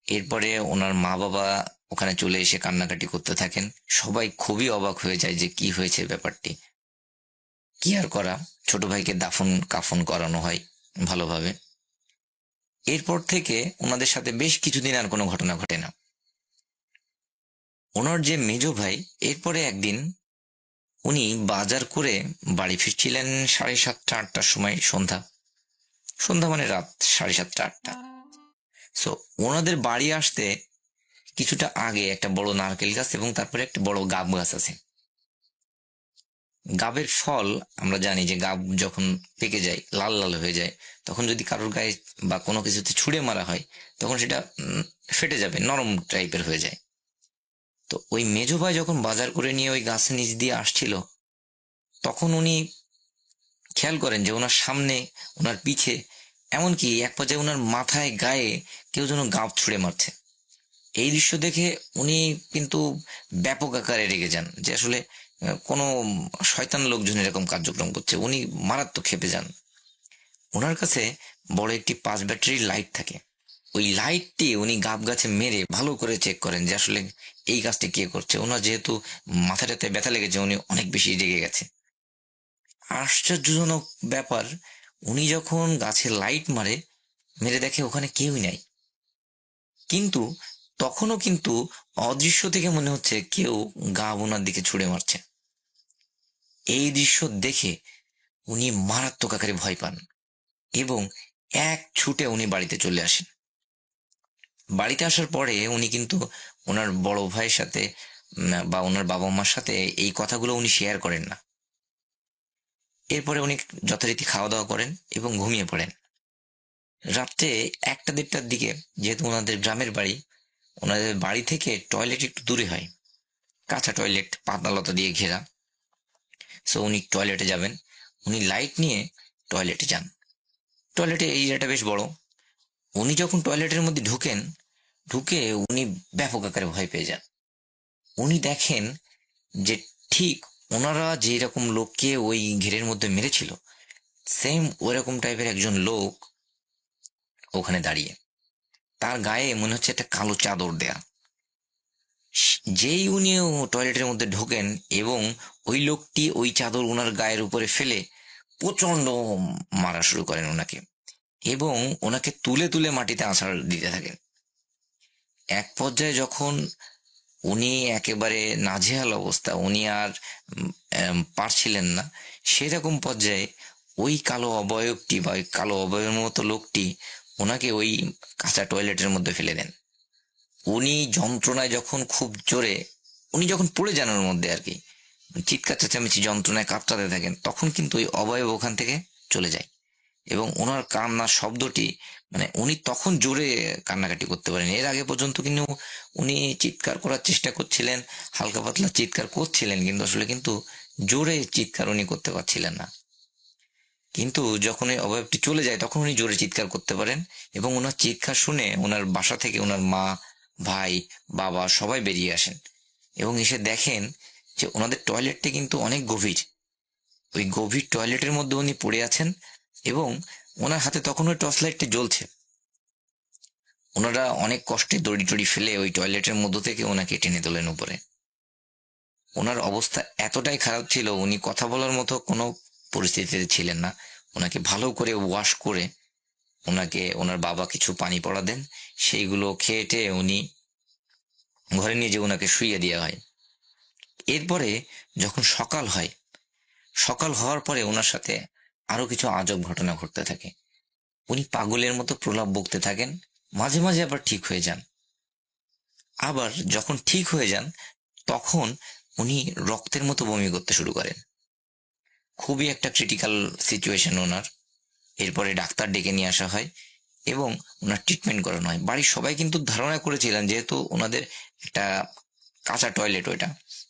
এরপরে ওনার মা বাবা ওখানে চলে এসে কান্নাকাটি করতে থাকেন। সবাই খুবই অবাক হয়ে যায় যে কি হয়েছে ব্যাপারটি। কি আর করা, ছোট ভাইকে দাফন কাফন করানো হয় ভালোভাবে। এরপর থেকে ওনাদের সাথে বেশ কিছুদিন আর কোনো ঘটনা ঘটে না। ওনার যে মেজো ভাই, এরপরে একদিন উনি বাজার করে বাড়ি ফিরছিলেন 7:30 8টার সময়, সন্ধ্যা মানে রাত 7:30 8টা। সো ওনাদের বাড়ি আসতে কিছুটা আগে একটা বড় নারকেল গাছ এবং তারপরে একটা বড় গাব গাছ আছে। গাবের ফল আমরা জানি যে গাব যখন পেকে যায়, লাল লাল হয়ে যায়, তখন যদি কারোর গায়ে বা কোনো কিছুতে ছুঁড়ে মারা হয়, তখন সেটা ফেটে যাবে, নরম টাইপের হয়ে যায়। তো ওই মেজো ভাই যখন বাজার করে নিয়ে ওই গাছের নিচ দিয়ে আসছিল, তখন উনি খেয়াল করেন যে ওনার সামনে, ওনার পিছে, এমনকি এক পর্যায়ে ওনার মাথায় গায়ে কেউ যেন গাব ছুঁড়ে মারছে। এই দৃশ্য দেখে উনি কিন্তু ব্যাপক আকারে রেগে যান যে আসলে কোনো শয়তান লোকজন এরকম কার্যক্রম করছে। উনি মারাত্মক ক্ষেপে যান। ওনার কাছে বড় একটি 5 ব্যাটারির লাইট থাকে। ওই লাইটটি উনি গাব গাছে মেরে ভালো করে চেক করেন যে আসলে এই কাজটি কে করছে। ওনার যেহেতু মাথাটাতে ব্যথা লেগেছে, উনি অনেক বেশি রেগে গেছে। আশ্চর্যজনক ব্যাপার, উনি যখন গাছে লাইট মেরে দেখে ওখানে কেউই নাই। কিন্তু তখনও কিন্তু অদৃশ্য থেকে মনে হচ্ছে কেউ গাব ওনার দিকে ছুঁড়ে মারছে। এই দৃশ্য দেখে উনি মারাত্মক আকারে ভয় পান এবং এক ছুটে উনি বাড়িতে চলে আসেন। বাড়িতে আসার পরে উনি কিন্তু ওনার বড় ভাইয়ের সাথে বা ওনার বাবা মার সাথে এই কথাগুলো উনি শেয়ার করেন না। এরপরে উনি যথারীতি খাওয়া দাওয়া করেন এবং ঘুমিয়ে পড়েন। রাত্রে 1টা 1:30টার দিকে, যেহেতু ওনাদের গ্রামের বাড়ি, ওনাদের বাড়ি থেকে টয়লেট একটু দূরে হয়, কাঁচা টয়লেট, পাতালতা দিয়ে ঘেরা। সো উনি টয়লেটে যাবেন। উনি লাইট নিয়ে টয়লেটে যান। টয়লেটের এরিয়াটা বেশ বড়। উনি যখন টয়লেটের মধ্যে ঢুকে উনি ব্যাপক আকারে ভয় পেয়ে যান। উনি দেখেন যে ঠিক ওনারা যে রকম লোককে ওই ঘেরের মধ্যে মেরেছিল, সেম ওইরকম টাইপের একজন লোক ওখানে দাঁড়িয়ে। তার গায়ে মনে হচ্ছে একটা কালো চাদর দেয়া। যেই উনি টয়লেটের মধ্যে ঢোকেন এবং ওই লোকটি ওই চাদর ওনার গায়ের উপরে ফেলে প্রচন্ড মারা শুরু করেন ওনাকে, এবং ওনাকে তুলে তুলে মাটিতে আছাড় দিতে থাকেন। এক পর্যায়ে যখন উনি একেবারে নাজেহাল অবস্থা, উনি আর পারছিলেন না, সেরকম পর্যায়ে ওই কালো অবয়বটি বা ওই কালো অবয়বের মতো লোকটি ওনাকে ওই কাঁচা টয়লেটের মধ্যে ফেলে দেন। উনি যন্ত্রণায় যখন খুব জোরে, উনি যখন পড়ে যান ওর মধ্যে আর কি, চিৎকার চেঁচামেচি যন্ত্রণায় কাঁপতে থাকেন, তখন কিন্তু ওই অবয়ব ওখান থেকে চলে যায় এবং ওনার কান্নার শব্দটি, মানে উনি তখন জোরে কান্নাকাটি করতে পারেন। এর আগে পর্যন্ত কিন্তু উনি চিৎকার করার চেষ্টা করছিলেন, হালকা পাতলা চিৎকার করছিলেন, কিন্তু জোরে চিৎকার উনি করতে পারছিলেন না। কিন্তু যখন এই অবয়বটি চলে যায় তখন উনি জোরে চিৎকার করতে পারেন, এবং ওনার চিৎকার শুনে ওনার বাসা থেকে ওনার মা, ভাই, বাবা সবাই বেরিয়ে আসেন এবং এসে দেখেন যে ওনাদের টয়লেটটি কিন্তু অনেক গভীর। ওই গভীর টয়লেটের মধ্যে উনি পড়ে আছেন এবং ওনার হাতে তখন ওই টর্চ লাইটটি জ্বলছে। ওনারা অনেক কষ্টে দড়ি টড়ি ফেলে ওই টয়লেটের মধ্য থেকে ওনাকে টেনে তোলেন উপরে। ওনার অবস্থা এতটাই খারাপ ছিল, উনি কথা বলার মতো কোনো পরিস্থিতিতে ছিলেন না। ওনাকে ভালো করে ওয়াশ করে ওনাকে ওনার বাবা কিছু পানি পড়া দেন, সেইগুলো খেয়ে টেয়ে উনি ঘরে নিয়ে যে ওনাকে শুইয়ে দেওয়া হয়। এরপরে যখন সকাল হয়, সকাল হওয়ার পরে ওনার সাথে আরো কিছু আজব ঘটনা ঘটতে থাকে। উনি পাগলের মতো প্রলাপ বকতে থাকেন, মাঝে মাঝে আবার ঠিক হয়ে যান। আবার যখন ঠিক হয়ে যান তখন উনি রক্তের মতো বমি করতে শুরু করেন। খুবই একটা ক্রিটিক্যাল সিচুয়েশন ওনার। এরপরে ডাক্তার ডেকে নিয়ে আসা হয় এবং ওনার ট্রিটমেন্ট করানো হয়। বাড়ির সবাই কিন্তু ধারণা করেছিলেন, যেহেতু ওনাদের একটা কাঁচা টয়লেট,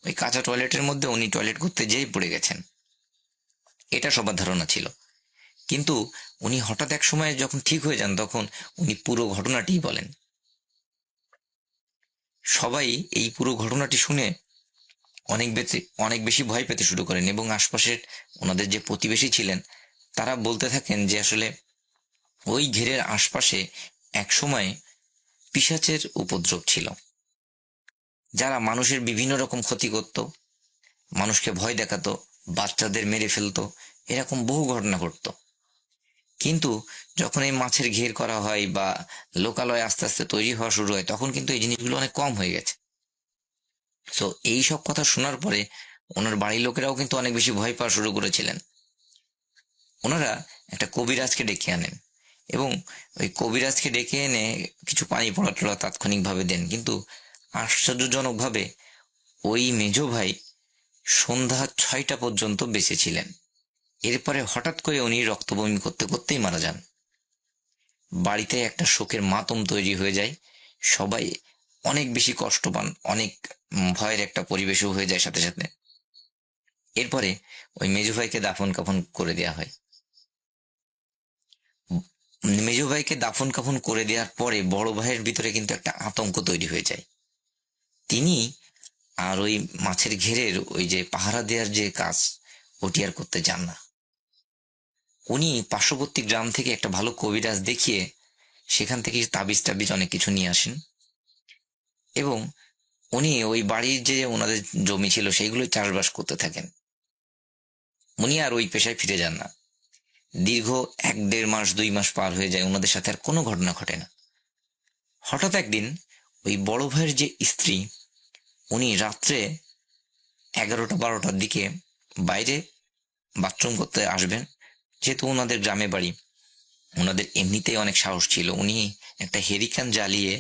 ওই কাঁচা টয়লেটের মধ্যে উনি টয়লেট করতে যেই পড়ে গেছেন, এটা সবার ধারণা ছিল। কিন্তু উনি হঠাৎ এক সময় যখন ঠিক হয়ে যান তখন উনি পুরো ঘটনাটি বলেন। সবাই এই পুরো ঘটনাটি শুনে অনেক বেশি ভয় পেতে শুরু করেন এবং আশপাশের ওনাদের যে প্রতিবেশী ছিলেন তারা বলতে থাকেন যে আসলে ওই ঘেরের আশপাশে এক সময় পিশাচের উপদ্রব ছিল, যারা মানুষের বিভিন্ন রকম ক্ষতি করত, মানুষকে ভয় দেখাতো, বাচ্চাদের মেরে ফেলতো, এরকম বহু ঘটনা ঘটতো। কিন্তু যখন এই মাছের ঘের করা হয় বা লোকালয় আস্তে আস্তে তৈরি হওয়া শুরু হয় তখন কিন্তু এই জিনিসগুলো অনেক কম হয়ে গেছে। তো এই সব কথা শোনার পরে ওনার বাড়ির লোকেরাও কিন্তু অনেক বেশি ভয় পাওয়া শুরু করেছিলেন। ওনারা একটা কবিরাজকে ডেকে আনেন এবং ওই কবিরাজকে ডেকে এনে কিছু পানি পড়া টড়া তাৎক্ষণিকভাবে দেন। কিন্তু আশ্চর্যজনকভাবে ওই মেজ ভাই সন্ধ্যা 6টা পর্যন্ত বেঁচে ছিলেন। এরপরে হঠাৎ করে উনি রক্ত বমি করতে করতেই মারা যান। বাড়িতে একটা শোকের মাতম তৈরি হয়ে যায়, সবাই অনেক বেশি কষ্ট পান, অনেক ভয়ের একটা পরিবেশও হয়ে যায় সাথে সাথে। এরপরে ওই মেজো ভাইকে দাফন কাফন করে দেওয়া হয়। মেজো ভাইকে দাফন কাফন করে দেওয়ার পরে বড় ভাইয়ের ভিতরে কিন্তু একটা আতঙ্ক তৈরি হয়ে যায়। তিনি আর ওই মাছের ঘেরের ওই যে পাহারা দেওয়ার যে কাজ, ওটি আর করতে যান না। উনি পার্শ্ববর্তী গ্রাম থেকে একটা ভালো কবিরাজ দেখিয়ে সেখান থেকে তাবিজ টাবিজ অনেক কিছু নিয়ে আসেন এবং উনি ওই বাড়ির যে ওনাদের জমি ছিল সেইগুলো চাষবাস করতে থাকেন। উনি আর ওই পেশায় ফিরে যান না। দীর্ঘ 1-1.5 মাস 2 মাস পার হয়ে যায়, ওনাদের সাথে আর কোনো ঘটনা ঘটে না। হঠাৎ একদিন ওই বড় ভাইয়ের যে স্ত্রী, উনি রাত্রে 11টা-12টার দিকে বাইরে বাথরুম করতে আসবেন। যেহেতু ওনাদের গ্রামে বাড়ি, ওনাদের এমনিতেই অনেক সাহস ছিল, উনি একটা হেরিকান জ্বালিয়ে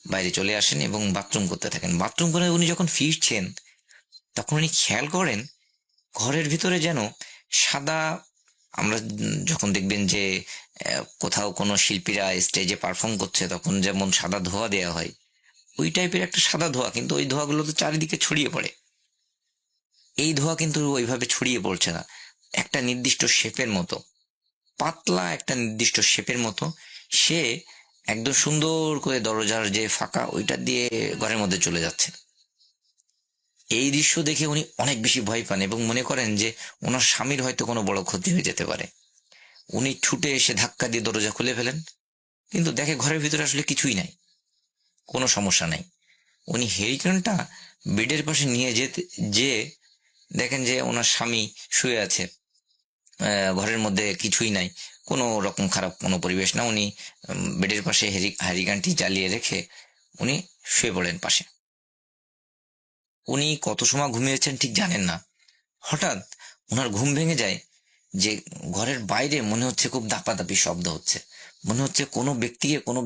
বাইরে চলে আসেন এবং বাথরুম করতে থাকেন। বাথরুম করে উনি যখন ফিরছেন তখন উনি খেয়াল করেন ঘরের ভিতরে যেন সাদা, আমরা যখন দেখবেন যে কোথাও কোনো শিল্পীরা স্টেজে পারফর্ম করছে তখন যেমন সাদা ধোঁয়া দেওয়া হয়, ওই টাইপের একটা সাদা ধোঁয়া, কিন্তু ওই ধোঁয়াগুলো তো চারিদিকে ছড়িয়ে পড়ে। এই ধোঁয়া কিন্তু ওইভাবে ছড়িয়ে পড়ছে না, একটা নির্দিষ্ট শেপের মতো, পাতলা একটা নির্দিষ্ট শেপের মতো। সে একদম সুন্দর করে দরজার যে ফাঁকা ওইটা দিয়ে ঘরের মধ্যে চলে যাচ্ছে। এই দৃশ্য দেখে উনি অনেক বেশি ভয় পান এবং মনে করেন যে ওনার স্বামীর হয়তো কোনো বড় ক্ষতি হয়ে যেতে পারে। উনি ছুটে এসে ধাক্কা দিয়ে দরজা খুলে ফেলেন, কিন্তু দেখে ঘরের ভিতরে আসলে কিছুই নাই, কোনো সমস্যা নাই। উনি হেরিকেনটা বেডের পাশে নিয়ে যে দেখেন যে ওনার স্বামী শুয়ে আছে ঘরের মধ্যে কিছুই নাই, কোনো রকম খারাপ কোনো পরিবেশ না। উনি বেডের পাশে হ্যারিকেনটি জ্বালিয়ে রেখে উনি শুয়ে পড়েন পাশে। উনি কত সময় ঘুমিয়েছেন ঠিক জানেন না। হঠাৎ ওনার ঘুম ভেঙে যায় যে ঘরের বাইরে মনে হচ্ছে খুব দাপাদাপি শব্দ হচ্ছে, মনে হচ্ছে কোনো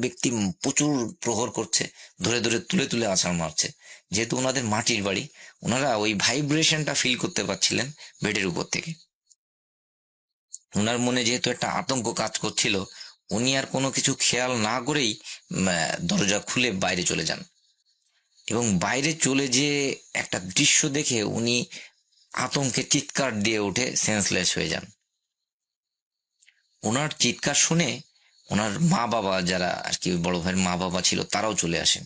ব্যক্তি প্রচুর প্রহর করছে, ধরে ধরে তুলে তুলে আছাড় মারছে। যেহেতু ওনাদের মাটির বাড়ি, ওনারা ওই ভাইব্রেশনটা ফিল করতে পারছিলেন বেডের উপর থেকে। ওনার মনে যেহেতু একটা আতঙ্ক কাজ করছিল, উনি আর কোনো কিছু খেয়াল না করেই দরজা খুলে বাইরে চলে যান। এবং বাইরে চলে যেয়ে একটা দৃশ্য দেখে উনি আতঙ্কে চিৎকার দিয়ে উঠে সেন্সলেস হয়ে যান। ওনার চিৎকার শুনে ওনার মা বাবা, যারা আর কি বড় ভাইয়ের মা বাবা ছিল, তারাও চলে আসেন।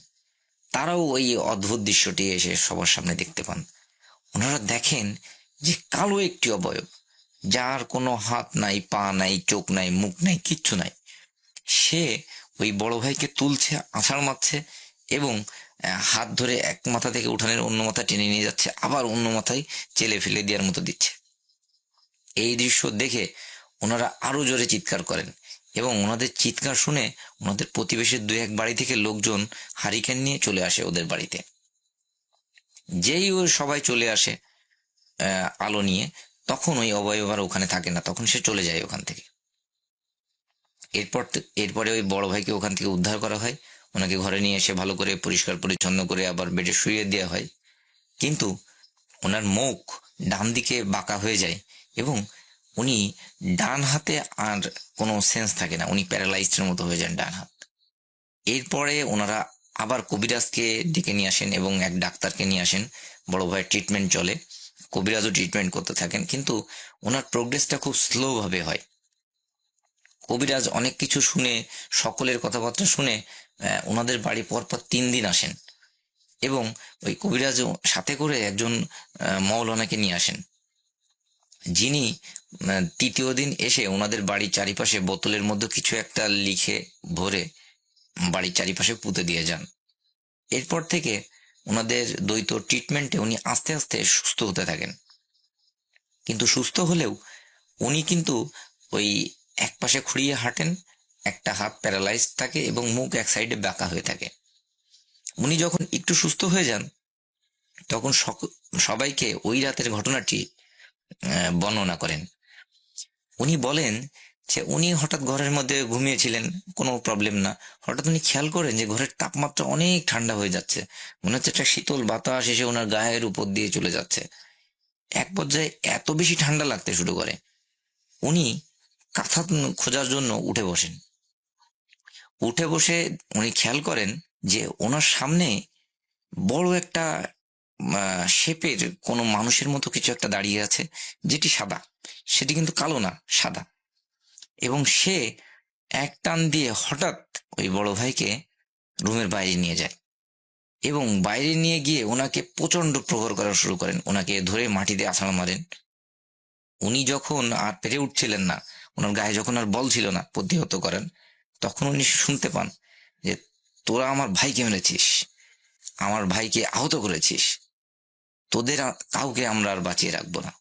তারাও ওই অদ্ভুত দৃশ্যটি এসে সবার সামনে দেখতে পান। ওনারা দেখেন যে কালো একটি অবয়ব, যার কোনো হাত নাই, পা নাই, চোখ নাই, মুখ নাই, কিচ্ছু নাই, সে ওই বড় ভাইকে তুলছে, আছাড় মারছে এবং হাত ধরে এক মাথা থেকে উঠানের অন্য মাথা টেনে নিয়ে যাচ্ছে, আবার অন্য মাথায় চেলে ফেলে দেওয়ার মতো দিচ্ছে। এই দৃশ্য দেখে ওনারা আরো জোরে চিৎকার করেন এবং ওনাদের চিৎকার শুনে ওনাদের প্রতিবেশীর 2-1 বাড়ি থেকে লোকজন হারিকেন নিয়ে চলে আসে ওদের বাড়িতে। যেই ওই সবাই চলে আসে আলো নিয়ে, তখন ওই অবয়ব আর ওখানে থাকে না, তখন সে চলে যায় ওখান থেকে। এরপরে ওই বড় ভাইকে ওখান থেকে উদ্ধার করা হয়, ওনাকে ঘরে নিয়ে এসে ভালো করে পরিষ্কার পরিচ্ছন্ন করে আবার বেডে শুইয়ে দেওয়া হয়। কিন্তু ওনার মুখ ডান দিকে বাঁকা হয়ে যায় এবং উনি ডান হাতে আর কোনো সেন্স থাকে না, উনি প্যারালাইজড মতো হয়ে যান ডান হাত। এরপরে ওনারা আবার কবিরাজকে ডেকে নিয়ে আসেন এবং এক ডাক্তারকে নিয়ে আসেন। বড় ভাইয়ের ট্রিটমেন্ট চলে, কবিরাজও ট্রিটমেন্ট করতে থাকেন, কিন্তু ওনার প্রোগ্রেসটা খুব স্লো ভাবে হয়। কবিরাজ অনেক কিছু শুনে, সকলের কথাবার্তা শুনে ওনাদের বাড়ি পরপর 3 দিন আসেন এবং ওই কবিরাজ সাথে করে একজন মৌলানাকে নিয়ে আসেন, যিনি 3য় দিন এসে ওনাদের বাড়ির চারিপাশে বোতলের মধ্যে কিছু একটা লিখে ভরে বাড়ির চারিপাশে পুঁতে দিয়ে যান। এরপর থেকে ওনাদের দ্বৈত ট্রিটমেন্টে উনি আস্তে আস্তে সুস্থ হতে থাকেন। কিন্তু সুস্থ হলেও উনি কিন্তু ওই এক পাশে খুঁড়িয়ে হাঁটেন, একটা হাত প্যারালাইজ থাকে এবং মুখ এক সাইডে বাঁকা হয়ে থাকে। উনি যখন একটু সুস্থ হয়ে যান, তখন সবাইকে ওই রাতের ঘটনাটি বর্ণনা করেন। উনি বলেন যে উনি হঠাৎ ঘরের মধ্যে ঘুমিয়েছিলেন, কোনো প্রবলেম না, হঠাৎ উনি খেয়াল করেন যে ঘরের তাপমাত্রা অনেক ঠান্ডা হয়ে যাচ্ছে, মনে হচ্ছে একটা শীতল বাতাস এসে ওনার গায়ের উপর দিয়ে চলে যাচ্ছে। এক পর্যায়ে এত বেশি ঠান্ডা লাগতে শুরু করে, উনি কাঁথা খোঁজার জন্য উঠে বসেন। উঠে বসে উনি খেয়াল করেন যে ওনার সামনে বড় একটা শেপের কোনো মানুষের মতো কিছু একটা দাঁড়িয়ে আছে, যেটি সাদা, সেটি কিন্তু কালো না, সাদা। এবং সে এক টান দিয়ে হঠাৎ ওই বড় ভাইকে রুমের বাইরে নিয়ে যায় এবং বাইরে নিয়ে গিয়ে ওনাকে প্রচন্ড প্রহার করা শুরু করেন, ওনাকে ধরে মাটিতে আছাড় মারেন। উনি যখন আর পেরে উঠছিলেন না, ওনার গায়ে যখন আর বল ছিল না প্রতিহত করেন, তখন উনি শুনতে পান যে তোরা আমার ভাইকে মেরেছিস, আমার ভাইকে আহত করেছিস, তোদের কাউকে আমরা আর বাঁচিয়ে রাখবো না।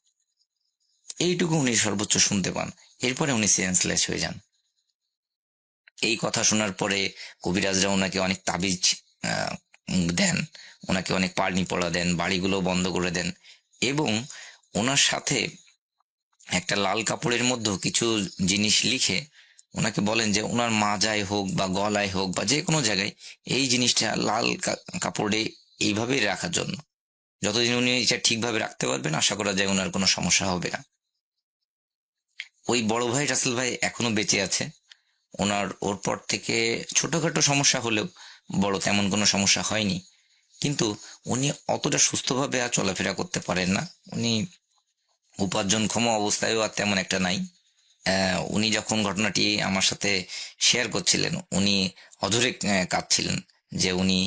এইটুকু উনি সর্বোচ্চ শুনতে পান। এরপরে উনি সেন্সলেস হয়ে যান। এই কথা শোনার পরে কবিরাজরা ওনাকে অনেক তাবিজ দেন, ওনাকে অনেক পারনি পড়া দেন, বাড়িগুলো বন্ধ করে দেন এবং ওনার সাথে একটা লাল কাপড়ের মধ্যে কিছু জিনিস লিখে ওনাকে বলেন যে ওনার মাজায় হোক বা গলায় হোক বা যে কোনো জায়গায় এই জিনিসটা লাল কাপড়ে এইভাবেই রাখার জন্য। যতদিন উনি এটা ঠিকভাবে রাখতে পারবেন, আশা করা যায় ওনার কোনো সমস্যা হবে না। ওই বড় ভাই রাসেল ভাই এখনো বেঁচে আছে। ওর পর থেকে ছোটখাটো সমস্যা হলেও বড় তেমন কোনো সমস্যা হয়নি, কিন্তু উনি অতটা সুস্থভাবে আর চলাফেরা করতে পারেন না। উনি উপার্জনক্ষম অবস্থায়ও আর তেমন একটা নাই। উনি যখন ঘটনাটি আমার সাথে শেয়ার করছিলেন, উনি অধরে কাঁদছিলেন যে উনি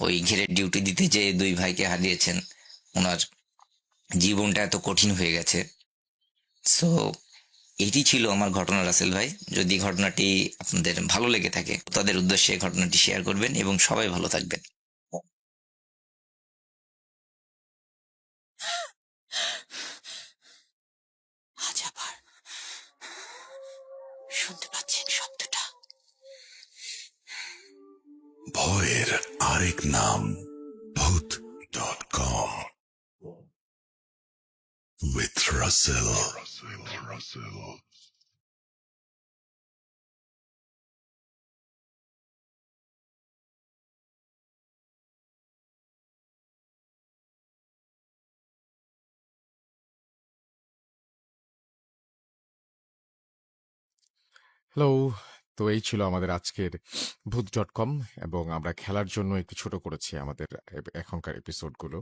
ওই ঘেরের ডিউটি দিতে যে 2 ভাইকে হারিয়েছেন, ওনার জীবনটা এত কঠিন হয়ে গেছে। সো এটি ছিল আমার ঘটনা রাসেল ভাই। যদি ঘটনাটি আপনাদের ভালো লেগে থাকে, তাদের উদ্দেশ্যে ঘটনাটি শেয়ার করবেন এবং সবাই ভালো থাকবেন। আজ আবার শুনতে পাচ্ছেন শব্দটা? ভয়ের আরেক নাম ভূত.com with Russell. হ্যালো, তো এই ছিল আমাদের আজকের ভূত.com, এবং আমরা খেলার জন্য একটু ছোট করেছি আমাদের এখনকার এপিসোডগুলো।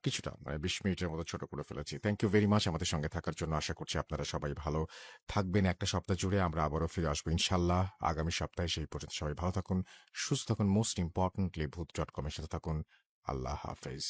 কিছুটা মানে 20 মিনিটের মতো ছোট করে ফেলেছি। থ্যাংক ইউ ভেরি মাচ আমাদের সঙ্গে থাকার জন্য। আশা করছি আপনারা সবাই ভালো থাকবেন। একটা সপ্তাহ জুড়ে আমরা আবারও ফিরে আসবো ইনশাল্লাহ আগামী সপ্তাহে। সেই পর্যন্ত সবাই ভালো থাকুন, সুস্থ থাকুন, মোস্ট ইম্পর্টেন্টলি ভূত.com এর সাথে থাকুন। আল্লাহ হাফেজ।